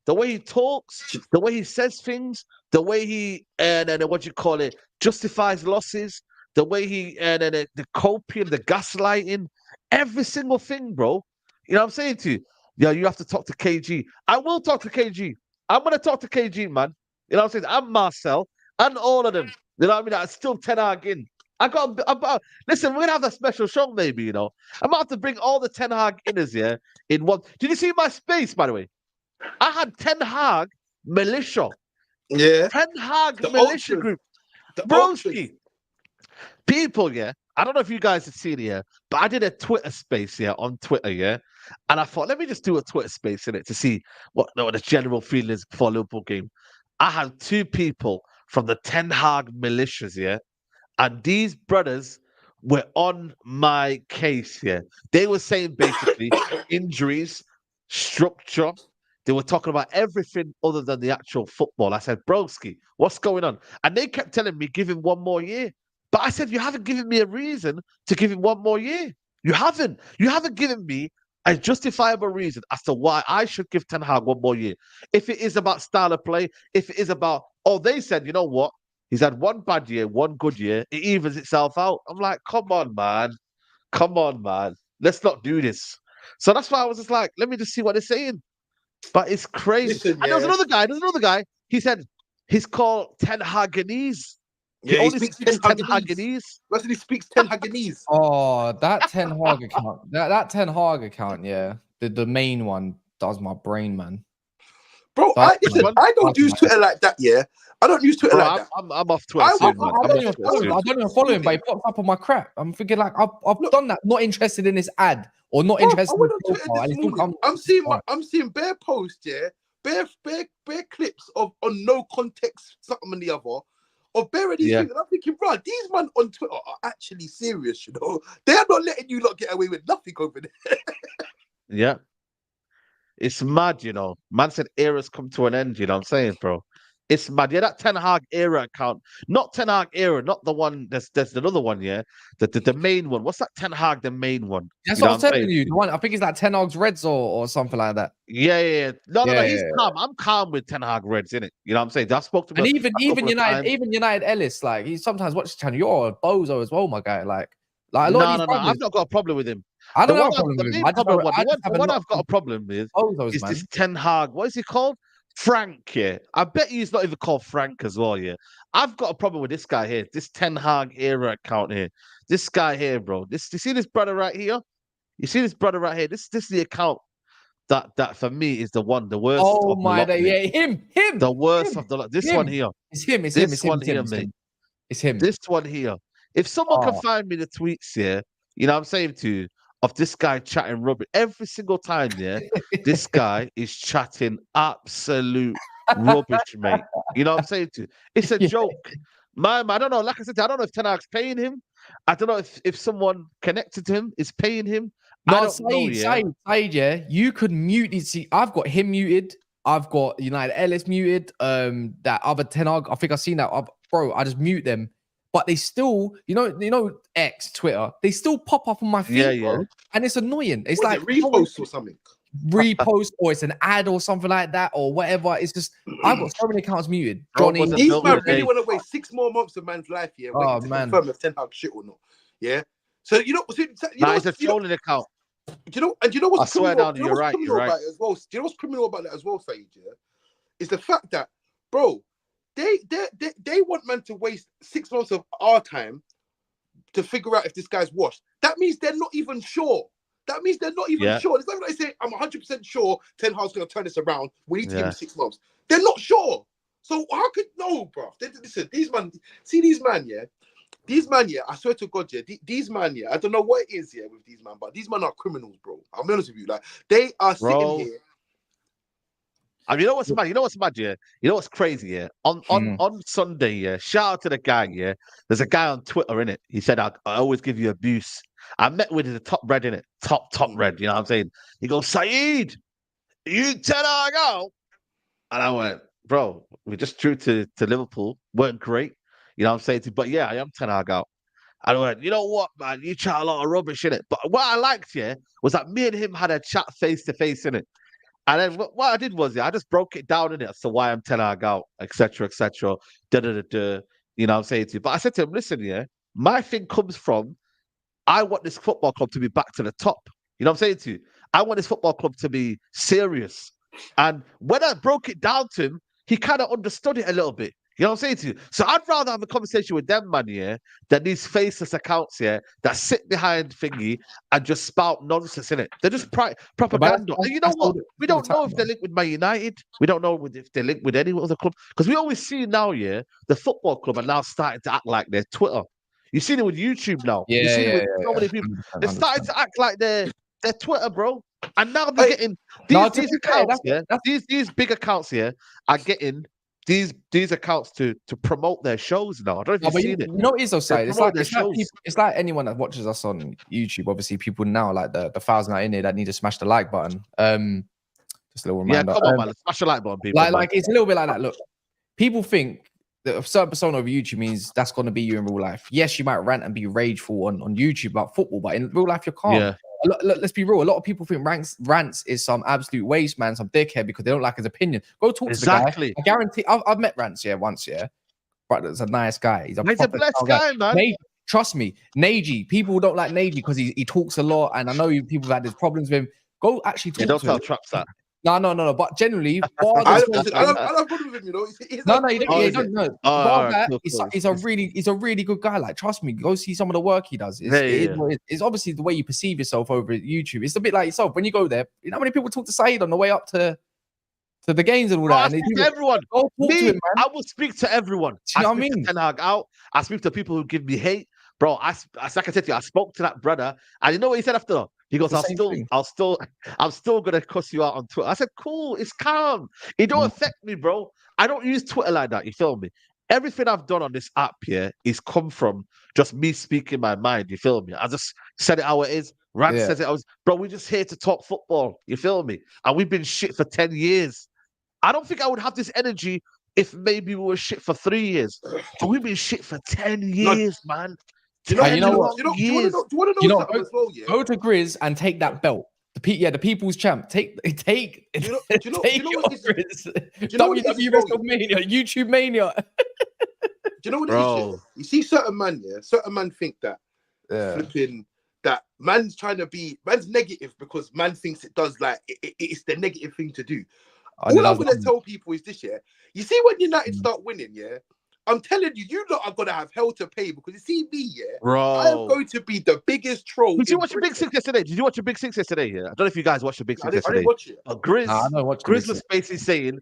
S1: The way he talks, the way he says things, the way he and what you call it justifies losses, the way he and the copium, the gaslighting, every single thing, bro. You know what I'm saying to you? Yeah, you have to talk to KG. I will talk to KG. I'm gonna talk to KG, man. You know what I'm saying? I'm Marcel and all of them. You know what I mean? I still Ten Hag in. Listen, we're gonna have a special show, maybe. You know, I'm about to bring all the Ten Hag inners here in one. Did you see my space, by the way? I had Ten Hag militia.
S3: Yeah.
S1: Ten Hag militia group. Broski. People, yeah. I don't know if you guys have seen it, yeah, but I did a Twitter space, yeah, on Twitter, yeah. And I thought, let me just do a Twitter space in it to see what the general feeling is before Liverpool game. I had 2 people from the Ten Hag militias, yeah. And these brothers were on my case, yeah. They were saying basically injuries, structure. They were talking about everything other than the actual football. I said, broski, what's going on? And they kept telling me, give him 1 more year. But I said, you haven't given me a reason to give him 1 more year. You haven't. You haven't given me a justifiable reason as to why I should give Ten Hag 1 more year. If it is about style of play, if it is about, they said, you know what? He's had 1 bad year, 1 good year. It evens itself out. I'm like, come on, man. Come on, man. Let's not do this. So that's why I was just like, let me just see what they're saying. But it's crazy. Listen, and there's another guy. He said he's called Ten Haganese.
S3: Yeah, he speaks Ten Haganese. He speaks Ten Haganese.
S2: Oh, that Ten Hag account. That Ten Hag account, yeah. The main one does my brain, man.
S3: Bro, I don't use Twitter like that, yeah. I don't use Twitter like that.
S1: I'm off Twitter soon, man.
S2: I don't even follow him, but he pops up on my crap. I'm thinking like I've done that. Not interested in this ad or not interested in profile.
S3: I'm seeing bare posts, yeah, bare clips of on no context something and the other of bare of these things. And I'm thinking, bro, these men on Twitter are actually serious, you know. They are not letting you lot get away with nothing over there.
S1: Yeah. It's mad, you know. Man said eras come to an end, you know what I'm saying, bro? It's mad. Yeah, that Ten Hag era account. Not Ten Hag era, not the one. There's another one, yeah. The main one. What's that Ten Hag, the main one?
S2: That's
S1: You know
S2: what I was
S1: what I'm
S2: telling
S1: saying?
S2: you. The one I think it's like Ten Hag's Reds or something like that.
S1: Yeah. No.
S2: Yeah,
S1: He's calm. I'm calm with Ten Hag Reds, innit? You know what I'm saying? I spoke to him
S2: and
S1: a couple of times.
S2: Even United Ellis, like he sometimes watches the channel. You're a bozo as well, my guy. Like a lot of these
S1: No.
S2: brothers,
S1: I've not got a problem with him.
S2: I don't have a
S1: The
S2: problem with him.
S1: main problem,
S2: I just
S1: the
S2: have a
S1: one
S2: lot
S1: I've got
S2: of
S1: a problem with
S2: bozos,
S1: is
S2: man.
S1: this Ten Hag. What is he called? Frank, yeah. I bet he's not even called Frank as well, yeah. I've got a problem with this guy here, this Ten Hag era account here. This guy here, bro. You see this brother right here? You see this brother right here? This is the account that for me is the worst
S2: Oh
S1: of the
S2: my
S1: lot,
S2: day,
S1: mate.
S2: yeah, him,
S1: The worst of the lot. This one here.
S2: It's him,
S1: This one here, mate.
S2: It's him.
S1: This one here. If someone can
S2: Oh.
S1: find me the tweets here, you know what I'm saying to you, of this guy chatting rubbish every single time, yeah, this guy is chatting absolute rubbish, mate. You know what I'm saying to you? It's a joke. Man, I don't know. Like I said, I don't know if Ten Hag's paying him. I don't know if someone connected to him is paying him.
S2: No,
S1: I don't know, yeah.
S2: Said, yeah. You could mute these. See, I've got him muted. I've got United Ellis muted. That other Ten Hag, I think I've seen that. Bro, I just mute them. But they still, you know, X, Twitter, they still pop up on my feed, bro, and it's annoying. It's like
S3: repost or something.
S2: Repost, or it's an ad or something like that, or whatever. It's just I've got so many accounts muted. Johnny,
S3: these man really want to waste 6 more months of man's life here, waiting to confirm if Ten Hag shit or not. Yeah. So you know,
S1: it's a trolling account.
S3: Do you know what's
S1: I swear
S3: criminal?
S1: down, you're right.
S3: About it as well? Do you know what's criminal about that as well, Saeed? Yeah, is the fact that, bro, they want man to waste 6 months of our time to figure out if this guy's washed. That means they're not even sure. That means they're not even sure. It's not like they say, I'm 100% sure Ten Hag's going to turn this around. We need to give him 6 months. They're not sure. So how could, no, bro. Listen, these man, I swear to God, yeah, these man, yeah, I don't know what it is here with these man, but these man are criminals, bro. I'll be honest with you. Like, they are sitting here.
S1: I mean, you know what's mad? You know what's mad, yeah? You know what's crazy, yeah? On Sunday, yeah, shout out to the guy, yeah? There's a guy on Twitter, innit? He said, I always give you abuse. I met with the top red, innit? Top red, you know what I'm saying? He goes, Saeed, you Ten Hag out? And I went, bro, we just drew to Liverpool. Weren't great. You know what I'm saying? But yeah, I am Ten Hag out. And I went, you know what, man? You chat a lot of rubbish, innit? But what I liked, yeah, was that me and him had a chat face to face, innit? And then what I did was, I just broke it down in it as to why I'm Ten Hag out, etc., etc. You know what I'm saying to you. But I said to him, listen, yeah, my thing comes from, I want this football club to be back to the top. You know what I'm saying to you? I want this football club to be serious. And when I broke it down to him, he kind of understood it a little bit. You know what I'm saying to you? So I'd rather have a conversation with them, man, yeah, than these faceless accounts, yeah, that sit behind thingy and just spout nonsense, innit? They're just propaganda. And you know what? We don't know if they're linked with Man United. We don't know if they're linked with any other club. Because we always see now, yeah, the football club are now starting to act like they're Twitter. You've seen it with YouTube now. You've seen it with so many people. They're starting to act like they're Twitter, bro. And now they're getting these accounts, these big accounts here are getting these accounts to promote their shows now. I don't know if you've seen it.
S2: You know what it is, though, Saeed? It's like anyone that watches us on YouTube. Obviously, people now, like the 1,000 out in here that need to smash the like button. Just a little reminder.
S1: Yeah, come on, man. Smash the like button, people.
S2: Like it's a little bit like that. Look, people think that a certain persona over YouTube means that's going to be you in real life. Yes, you might rant and be rageful on YouTube about football, but in real life, you're calm. Yeah. Let's be real. A lot of people think rants is some absolute waste, man, some dickhead because they don't like his opinion. Go talk to the guy. I guarantee. I've met Rants once, but it's a nice guy. He's a
S1: blessed guy, man.
S2: Trust me, Neji. People don't like Neji because he talks a lot, and I know people have had these problems with him. Go actually talk to him.
S1: Don't tell Traps that.
S2: No. But generally,
S3: I don't have problem with him. You know,
S2: you don't know. He's a really good guy. Like, trust me, go see some of the work he does. It's obviously the way you perceive yourself over at YouTube. It's a bit like yourself when you go there. You know how many people talk to Saeed on the way up to the games and all that.
S1: I speak to everyone. I will speak to everyone.
S2: You know what I mean?
S1: Ten Hag out. I speak to people who give me hate, bro. Like I said to you, I spoke to that brother, and you know what he said after? He goes, I'm still gonna cuss you out on Twitter. I said, cool, it's calm. It don't affect me, bro. I don't use Twitter like that. You feel me? Everything I've done on this app here is come from just me speaking my mind. You feel me? I just said it how it is. Rand says it. Bro, we're just here to talk football. You feel me? And we've been shit for 10 years. I don't think I would have this energy if maybe we were shit for 3 years. But we've been shit for 10 years, man.
S3: You know,
S1: 10
S2: you know
S1: long
S2: what?
S3: do you
S1: years.
S3: want to know something as well? Yeah.
S2: Go to Grizz and take that belt. The people's champ. Take.
S3: Do you know what it is?
S2: Grizz.
S3: Do you know what it is
S2: WWE
S3: as well,
S2: WrestleMania, YouTube Mania.
S3: Do you know what it is?
S1: Bro.
S3: Yeah? You see, certain man think that flipping that man's trying to be man's negative because man thinks it does like it's the negative thing to do. All I'm gonna tell people is this: yeah, you see when United start winning, yeah, I'm telling you, you lot are gonna have hell to pay because you see me, yeah,
S1: Bro.
S3: I am going to be the biggest troll.
S1: Did you watch the Big Six yesterday? Did you watch the Big Six yesterday? Yeah, I don't know if you guys watched the Big Six yesterday.
S3: I didn't watch it.
S1: But Grizz was
S2: it.
S1: basically saying,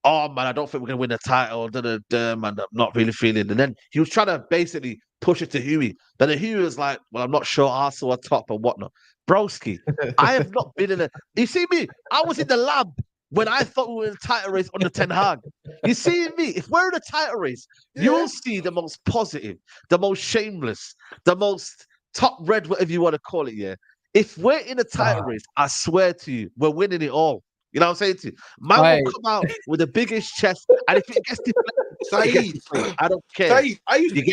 S1: "Oh man, I don't think we're gonna win the title." Man, I'm not really feeling. And then he was trying to basically push it to Huey. Then Huey was like, "Well, I'm not sure Arsenal are top and whatnot." Broski, I have not been in a. You see me? I was in the lab when I thought we were in a title race under Ten Hag. You see me? If we're in a title race, you'll see the most positive, the most shameless, the most top red, whatever you want to call it. Yeah. If we're in a title race, I swear to you, we're winning it all. You know what I'm saying to you? Man will come out with the biggest chest, and if it gets deflated, I don't care.
S3: Saeed, I used to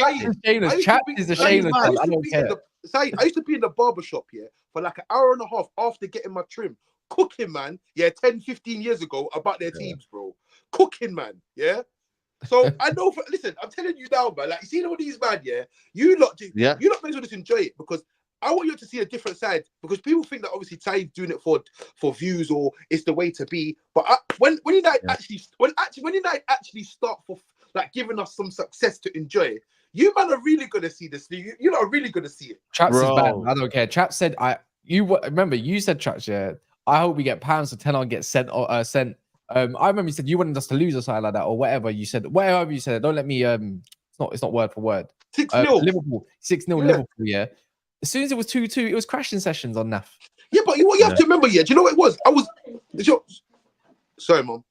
S3: be in the barbershop, yeah, for like an hour and a half after getting my trim. Cooking, man, 10, 15 years ago about their teams, bro. Cooking, man, yeah. So I know. Listen, I'm telling you now, man. Like you see all these man, you lot may as well just enjoy it because I want you to see a different side. Because people think that obviously Ty's doing it for views or it's the way to be. But when United actually start for like giving us some success to enjoy, you man are really gonna see this. You lot are really gonna see it.
S2: Traps is bad. I don't care. Traps said remember you said Traps, I hope we get pounds so 10 on get sent or sent. I remember you said you wanted us to lose or something like that, or whatever you said. Whatever you said, don't let me. It's not word for word.
S3: 6-0
S2: Liverpool, 6-0 Liverpool. Yeah. As soon as it was 2-2, it was crashing sessions on NAF.
S3: Yeah, but what you have to remember, do you know what it was? Sorry, mom.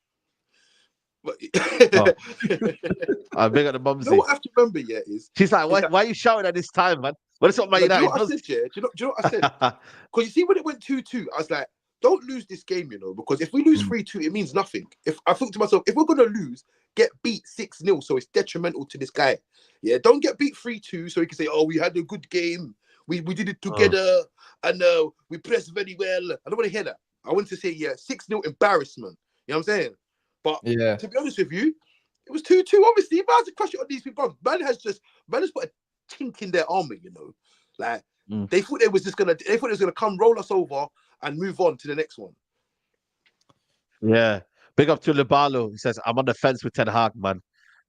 S1: I'm big at the mumsy.
S3: You know what I have to remember, is
S1: she's like, why are you shouting at this time, man? Well, it's not my United.
S3: Do you know what I said? Because you see, when it went 2-2, I was like, don't lose this game, because if we lose 3-2, it means nothing. If I think to myself, if we're gonna lose, get beat 6-0, so it's detrimental to this guy. Yeah, don't get beat 3-2, so he can say, "Oh, we had a good game. We did it together, and we pressed very well." I don't want to hear that. I want to say, 6-0 embarrassment. You know what I'm saying? But to be honest with you, it was 2-2. Obviously, if I had to crush it on these people, man has put a chink in their armor. Like they thought it was gonna come roll us over and move on to the next one.
S1: Yeah. Big up to Libalo. He says, I'm on the fence with Ten Hag, man.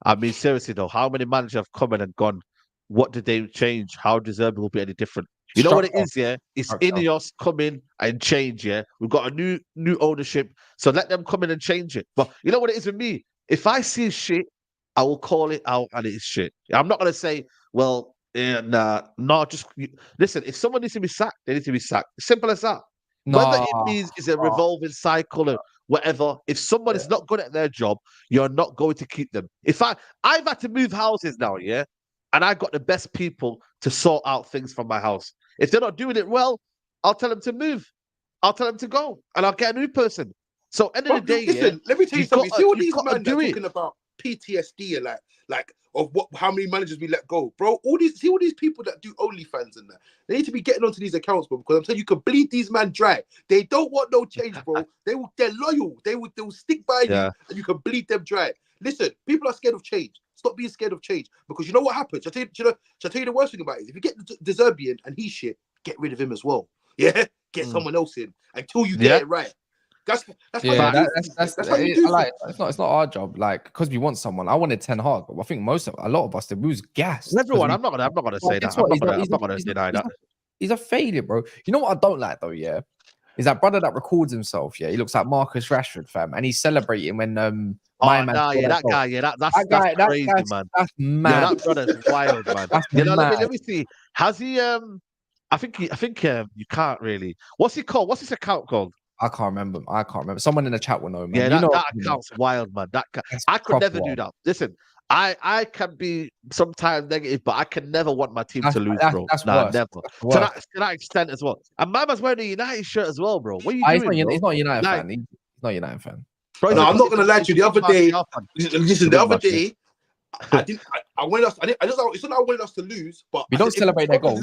S1: I mean, seriously though, how many managers have come in and gone? What did they change? How deserving will be any different? You know what it is, It's Ineos come in and change, We've got a new ownership, so let them come in and change it. But you know what it is with me? If I see shit, I will call it out and it is shit. I'm not going to say, well, just listen, if someone needs to be sacked, they need to be sacked. Simple as that. Whether it means it's a revolving cycle or whatever, if someone is not good at their job, you're not going to keep them. If I've had to move houses now, and I got the best people to sort out things from my house. If they're not doing it well, I'll tell them to move. I'll tell them to go, and I'll get a new person. So end of the day,
S3: listen, let me tell you something. See all these men talking about PTSD and like of how many managers we let go, bro. All these people that do OnlyFans and that, they need to be getting onto these accounts, bro. Because I'm telling you, can bleed these men dry. They don't want no change, bro. They're loyal. They'll stick by you, and you can bleed them dry. Listen, people are scared of change. Stop being scared of change, because you know what happens. Shall I tell you the worst thing about it is if you get De Zerbi and he's shit, get rid of him as well. Yeah, get someone else in until you get it right. That's how you do
S2: like it's not our job, like, because we want someone. I wanted Ten Hag, but I think a lot of us did. We was gassed.
S1: Everyone, I'm not gonna say that. I'm not gonna deny that.
S2: He's a failure, bro. You know what I don't like though, is that brother that records himself. He looks like Marcus Rashford, fam, and he's celebrating when
S1: that guy, that's crazy, man.
S2: That's mad.
S1: That brother's wild, man. Let me see. Has he? I think you can't really. What's he called? What's his account called?
S2: I can't remember. Someone in the chat will know, man.
S1: Yeah, that account's wild, man. I could never do that. Listen, I can be sometimes negative, but I can never want my team to lose, bro. Never. To that extent as well. And Mama's wearing a United shirt as well, bro. What are you doing?
S2: He's not a United fan. He's not a United fan.
S1: Bro,
S3: No, I'm not gonna lie to you. The other day, listen, the other day, I didn't. I wanted us. It's not that I wanted us to lose, but
S2: we don't celebrate their goal.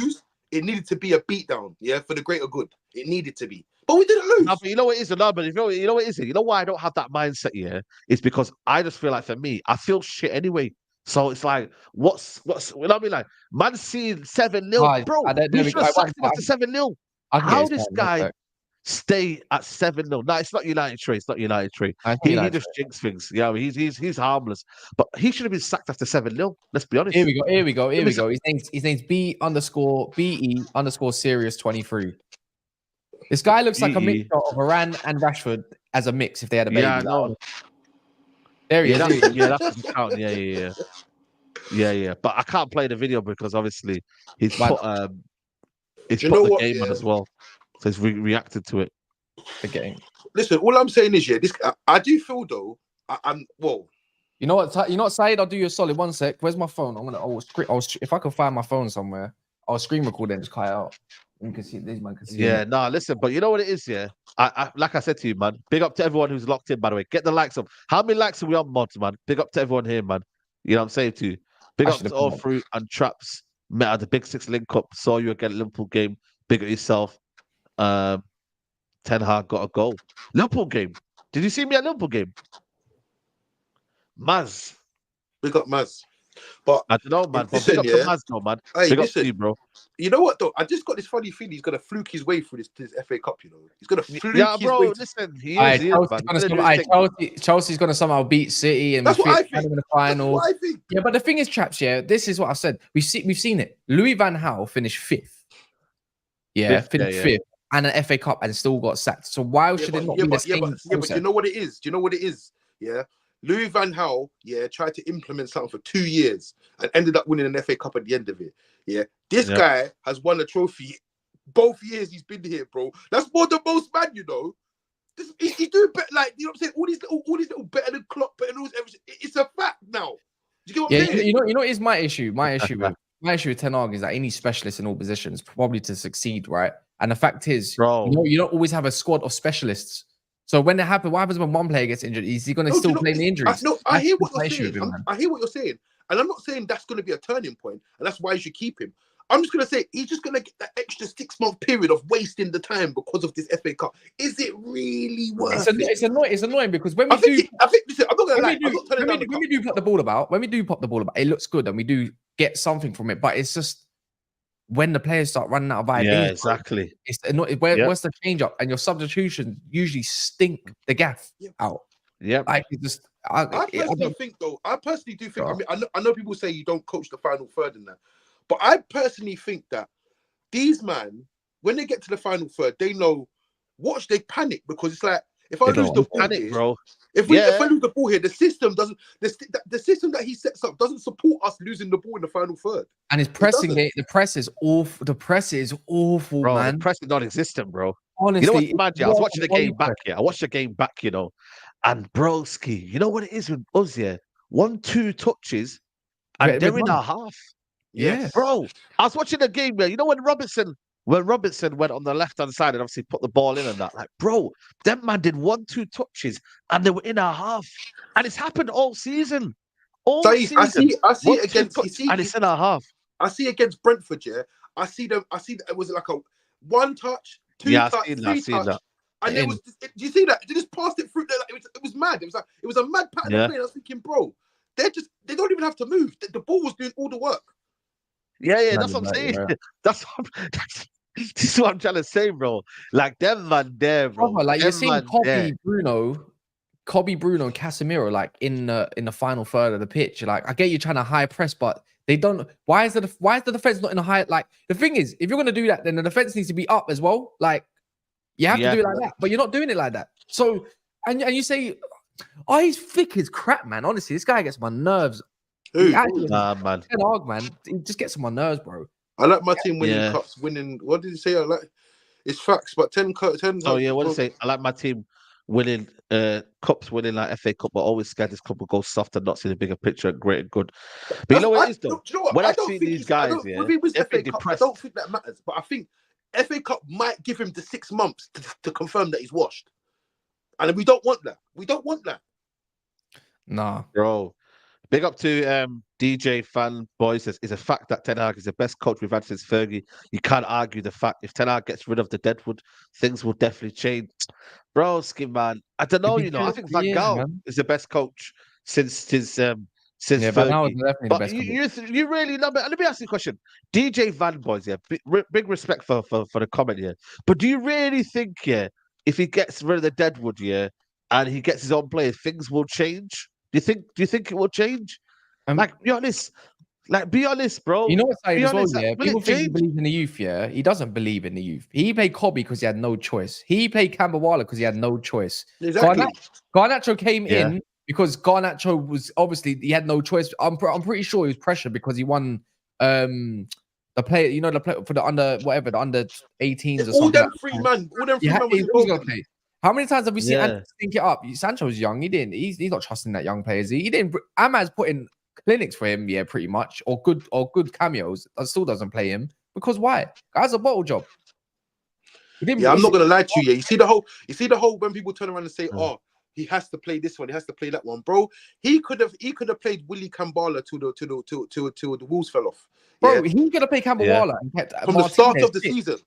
S3: It needed to be a beatdown, yeah, for the greater good. It needed to be, but we didn't lose.
S1: No, but you know what it is, no, but you know what it is. You know why I don't have that mindset? Yeah, it's because I just feel like for me, I feel shit anyway. So it's like, what's you know what I mean? Like, man, seeing 7-0, bro. We should have sacked him after 7-0. How this guy stay at 7-0? No, it's not United tree. It's not United tree. He just jinx things. Yeah, I mean, he's harmless, but he should have been sacked after 7-0. Let's be honest.
S2: Here we go. His name's B_serious23. This guy looks like a mixture of Varane and Rashford as a mix if they had a baby.
S1: Yeah, no.
S2: There he is.
S1: That's count. Yeah. But I can't play the video because obviously he's put the game on as well, so he's reacted to it.
S2: The game.
S3: Listen, all I'm saying is, I do feel though. I'm well.
S2: You know what, Saeed? I'll do you a solid. 1 sec. Where's my phone? If I could find my phone somewhere, I'll screen record and just cut it out. You can see this man.
S1: Yeah, no, listen, but you know what it is, yeah. I like I said to you, man. Big up to everyone who's locked in. By the way, get the likes up. How many likes are we on, mods, man? Big up to everyone here, man. You know what I'm saying to you. Big up to all Fruit and Traps. Met at the Big Six link up. Saw you again, Liverpool game. Big up yourself. Ten Hag got a goal. Liverpool game. Did you see me at Liverpool game? Maz.
S3: Big up Maz. But
S1: I don't know, man. But big up to Maz, though, man.
S3: Hey,
S1: big up to you, bro.
S3: You know what, though? I just got this funny feeling he's going to fluke his way through this FA Cup, you know? He's going to fluke his way.
S1: Listen,
S2: Chelsea's going to somehow beat City and
S3: that's what I think.
S2: In the final.
S3: That's what I think.
S2: Yeah, but the thing is, chaps, this is what I said. We've seen it. Louis van Gaal finished 5th. Yeah, finished 5th. And an FA Cup and still got sacked. So why should it not be the same?
S3: But you know what it is? Do you know what it is? Yeah. Louis van Gaal, tried to implement something for 2 years and ended up winning an FA Cup at the end of it. Yeah. This guy has won a trophy both years he's been here, bro. That's more than most, man, you know. He's doing better, like, you know what I'm saying? All these little better than Klopp, better than everything. It's a fact now. Do you get what I'm saying?
S2: You know is my issue. My issue with Ten Hag is that any specialist in all positions probably to succeed, right? And the fact is,
S1: bro,
S2: you don't always have a squad of specialists. So when it happens, what happens when one player gets injured? Is he going to still play the injuries?
S3: I hear what you're saying. I hear what you're saying. And I'm not saying that's going to be a turning point, and that's why you should keep him. I'm just going to say he's just going to get that extra 6-month period of wasting the time because of this FA Cup. Is it really worth it?
S2: It's annoying because when we listen, I'm not going to lie. When we do pop the ball about, it looks good and we do get something from it. But it's just when the players start running out of ideas.
S1: Yeah, exactly.
S2: What's the change up? And your substitutions usually stink the gaff out.
S1: Yeah,
S3: I personally do think. I mean, I know people say you don't coach the final third in that, but I personally think that these man, when they get to the final third, they know. Watch, they panic because it's like if I lose the ball here,
S1: bro.
S3: If I lose the ball here, the system doesn't. The system that he sets up doesn't support us losing the ball in the final third.
S2: And his pressing, the press is awful. The press is awful,
S1: bro,
S2: man.
S1: The press is non-existent, bro.
S2: Honestly,
S1: you know what? I was watching the game back. Yeah, I watched the game back. You know, and broski, you know what it is with us? Yeah, 1-2 touches, and they're in our half.
S2: Yeah,
S1: bro. I was watching the game. Yeah, you know when Robertson went on the left-hand side and obviously put the ball in and that, like, bro, them man did 1-2 touches and they were in our half. And it's happened all season. Season. I see it against and it's in our half.
S3: I see against Brentford, I see that it was like a 1 touch, 2 touch, 3 touch. And it was, do you see that? They just passed it through there. Like, it was mad. It was a mad pattern of play. I was thinking, bro, they don't even have to move. The ball was doing all the work.
S1: Yeah, that's what I'm saying. This is what I'm trying to say, bro. Like them man there, bro.
S2: Like you're seeing Kobe, Bruno, Casemiro, like in the final third of the pitch. Like I get you trying to high press, but they don't. Why is the defense not in a high? Like the thing is, if you're gonna do that, then the defense needs to be up as well. Like you have to do it like that, but you're not doing it like that. So and you say, oh, he's thick as crap, man. Honestly, this guy gets my nerves.
S1: Nah, man.
S2: Ten Hag, man. He just gets on my nerves, bro.
S3: I like my team winning cups, winning. What did you say? I like it's facts, but 10.
S1: Oh yeah, what did you say? I like my team winning cups, winning like FA Cup, but always scared this cup will go soft and not see the bigger picture. Great and good. But you know what it is though?
S3: You know what?
S1: When I see these guys,
S3: if he was FA Cup, I don't think that matters. But I think FA Cup might give him the 6 months to confirm that he's washed. And we don't want that. We don't want that.
S2: Nah.
S1: Bro. Big up to DJ Fanboy says, it's a fact that Ten Hag is the best coach we've had since Fergie. You can't argue the fact. If Ten Hag gets rid of the Deadwood, things will definitely change. Bro, Skin man, I don't know,
S2: It'd be
S1: I
S2: good
S1: think
S2: for
S1: Van
S2: years,
S1: Gaal
S2: man.
S1: is the best coach since
S2: Yeah, but now
S1: Fergie.
S2: it's definitely the
S1: But
S2: best.
S1: you really love it. Let me ask you a question. DJ Van Boys, yeah, big respect for the comment, yeah. But do you really think, yeah, if he gets rid of the Deadwood, yeah, and he gets his own players, things will change? Do you think it will change? Like, be honest. Like, be honest, bro.
S2: You know what's saying
S1: Be
S2: as well,
S1: honest.
S2: yeah?
S1: Will
S2: People
S1: it
S2: think he
S1: change?
S2: believes in the youth, yeah? He doesn't believe in the youth. He played Kobe because he had no choice. He played Kambawala because he had no choice.
S3: Exactly.
S2: Garnacho came
S1: Yeah.
S2: in because Garnacho was obviously he had no choice. I'm pretty sure he was pressured because he won the play, the play for the under 18s or
S3: All
S2: something.
S3: them three man
S2: He
S3: was
S2: was gonna
S3: involved.
S2: play. How many times have we seen
S1: Yeah.
S2: Anthony stink it up? Sancho was young. He didn't. He's not trusting that young player. He didn't. Ahmad's put in clinics for him, yeah, pretty much, or good cameos. That still doesn't play him because why? Guy's a bottle job.
S3: Yeah, I'm not gonna lie to you. Yeah, you see the whole when people turn around and say, "Oh, he has to play this one, he has to play that one," bro. He could have played Willie Kambala till the Wolves fell off.
S2: Bro,
S3: Yeah?
S2: he's gonna play Kambawala
S3: From the start of the season.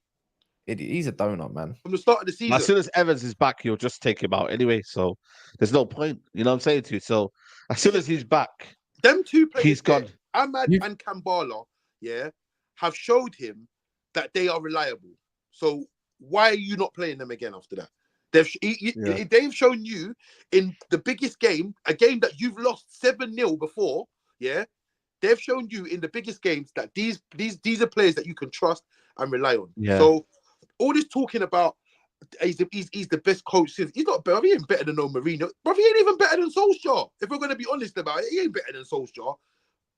S2: He's a donut, man.
S3: From the start of the season.
S1: As soon as Evans is back, he'll just take him out anyway. So there's no point. You know what I'm saying to you? So as soon as he's back,
S3: them two players,
S1: he's gone.
S3: Ahmad and Kambala, yeah, have showed him that they are reliable. So why are you not playing them again after that? They've shown you in the biggest game, a game that you've lost 7-0 before, yeah. They've shown you in the biggest games that these are players that you can trust and rely on.
S1: Yeah.
S3: So all this talking about he's the best coach since, he's not better. He ain't better than no Mourinho. Bro, he ain't even better than Solskjaer. If we're going to be honest about it, he ain't better than Solskjaer.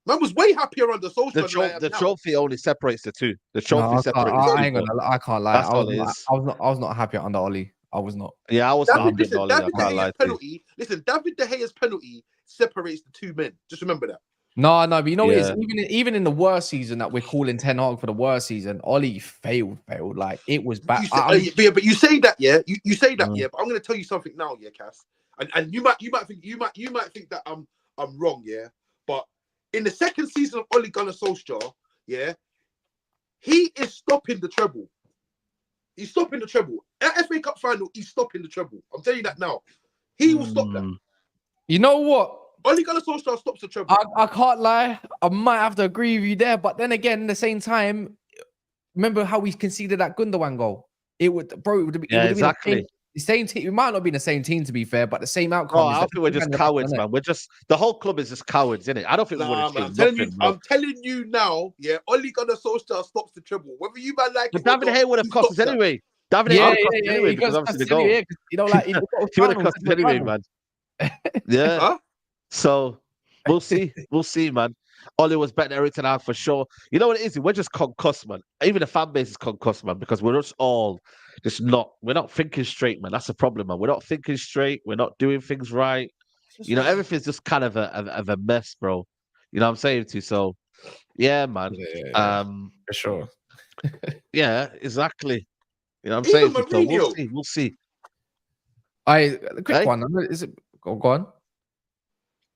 S3: Man was way happier under Solskjaer.
S1: The trophy only separates the two. The trophy separates.
S2: I can't lie.
S1: That's all it is.
S2: I was not happy under Oli. I was not.
S1: Yeah, I was not happy under Oli. I can't lie to you.
S3: Listen, David De Gea's penalty separates the two men. Just remember that.
S2: No, but you know what it is? Even in the worst season that we're calling Ten Hag for the worst season, Oli failed. Like it was bad.
S3: But you say that, yeah. You say that, yeah. But I'm going to tell you something now, yeah, Cass. And you might think that I'm wrong, yeah. But in the second season of Ole Gunnar Solskjaer, yeah, he is stopping the treble. He's stopping the treble. At FA Cup final, he's stopping the treble. I'm telling you that now. He will stop that.
S2: You know what?
S3: Ole Gunnar Solskjaer stops the treble.
S2: I can't lie. I might have to agree with you there. But then again, at the same time, remember how we conceded that Gundogan goal? It would have been
S1: exactly.
S2: The same team. We might not be the same team, to be fair, but the same outcome.
S1: Oh, I think we're just cowards, man. We're just the whole club is just cowards, isn't it? I don't think we would have changed.
S3: I'm telling you now, yeah. Ole Gunnar Solskjaer stops the treble. Whether you man like it,
S1: but David De Gea would have cost us anyway. David De Gea would have cost us anyway because obviously the goal.
S2: You know, like he
S1: would have cost us anyway, man. Yeah.
S3: Huh?
S1: So we'll see. We'll see, man. Oli was better than Ten Hag for sure. You know what it is? We're just concussed, man. Even the fan base is concussed, man, because we're just all we're not thinking straight, man. That's the problem, man. We're not thinking straight. We're not doing things right. You know, everything's just kind of a mess, bro. You know what I'm saying to you? So, yeah, man.
S2: For sure.
S1: Yeah, exactly. You know what I'm saying? So we'll see.
S2: Quick one. Is it go on?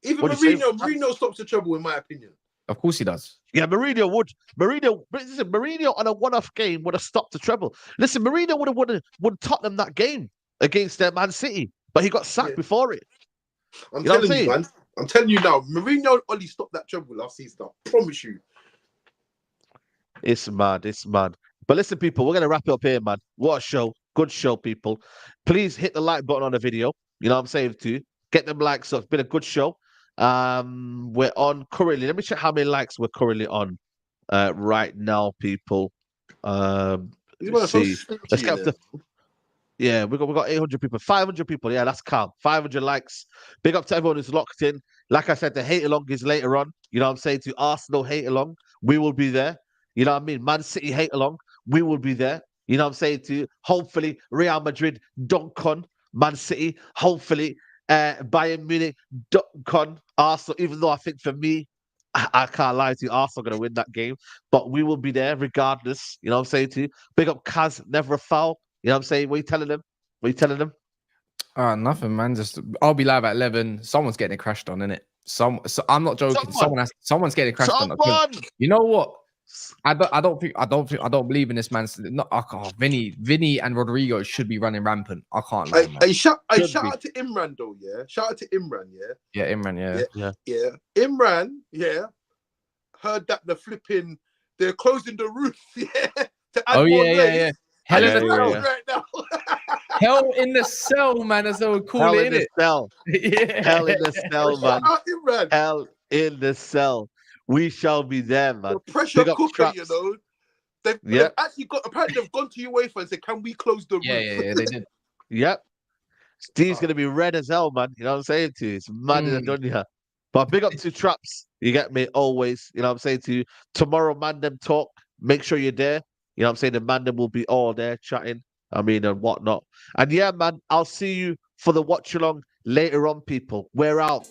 S3: Even Mourinho stops the treble, in my opinion.
S2: Of course he does.
S1: Yeah, Mourinho would. Mourinho on a one-off game would have stopped the treble. Listen, Mourinho would have won Tottenham that game against Man City, but he got sacked before it.
S3: I'm telling you, man. I'm telling you now, Mourinho only stopped that treble last season. I promise you.
S1: It's mad. But listen, people, we're gonna wrap it up here, man. What a show. Good show, people. Please hit the like button on the video. You know what I'm saying to you. Get them likes. So it's been a good show. We're on currently. Let me check how many likes we're currently on right now, people. Let's see. Let's get up to. Yeah, we got 800 people, 500 people. Yeah, that's calm. 500 likes. Big up to everyone who's locked in. Like I said, the hate along is later on. You know what I'm saying? To Arsenal hate along, we will be there. You know what I mean? Man City hate along, we will be there. You know what I'm saying? To hopefully Real Madrid dunk on Man City. Hopefully Bayern Munich dunk on Arsenal. Even though I think for me, I can't lie to you, Arsenal are going to win that game. But we will be there regardless. You know what I'm saying to you? Big up Kaz, never a foul. You know what I'm saying? What are you telling them?
S2: Nothing, man. Just I'll be live at 11. Someone's getting it crashed on, innit? So I'm not joking. Someone's getting it crashed on. You know what? I don't believe in this, man. Vinny and Rodrigo should be running rampant. I can't lie, man.
S3: Shout out to Imran though, yeah. Shout out to Imran, yeah.
S2: Yeah, Imran,
S3: yeah. Imran, yeah. Heard that they're closing the roof, yeah. To add more
S2: yeah. Hell in the cell
S3: right now.
S2: Hell in the cell, man. That's what we call it.
S1: Hell in the cell.
S2: Yeah.
S1: Hell in the cell, man.
S3: Shout out Imran.
S1: Hell in the cell. We shall be there, man.
S3: The pressure cooker,
S1: traps.
S3: you know. They've actually apparently they've gone to UEFA and said, can we close the roof?
S2: Yeah, they did.
S1: Yep. Steve's gonna be red as hell, man. You know what I'm saying to you? It's mad in the dunya. But big up to Traps. You get me? Always. You know what I'm saying to you? Tomorrow, Mandem talk. Make sure you're there. You know what I'm saying? The Mandem will be all there chatting. I mean, and whatnot. And yeah, man, I'll see you for the watch along later on, people. We're out.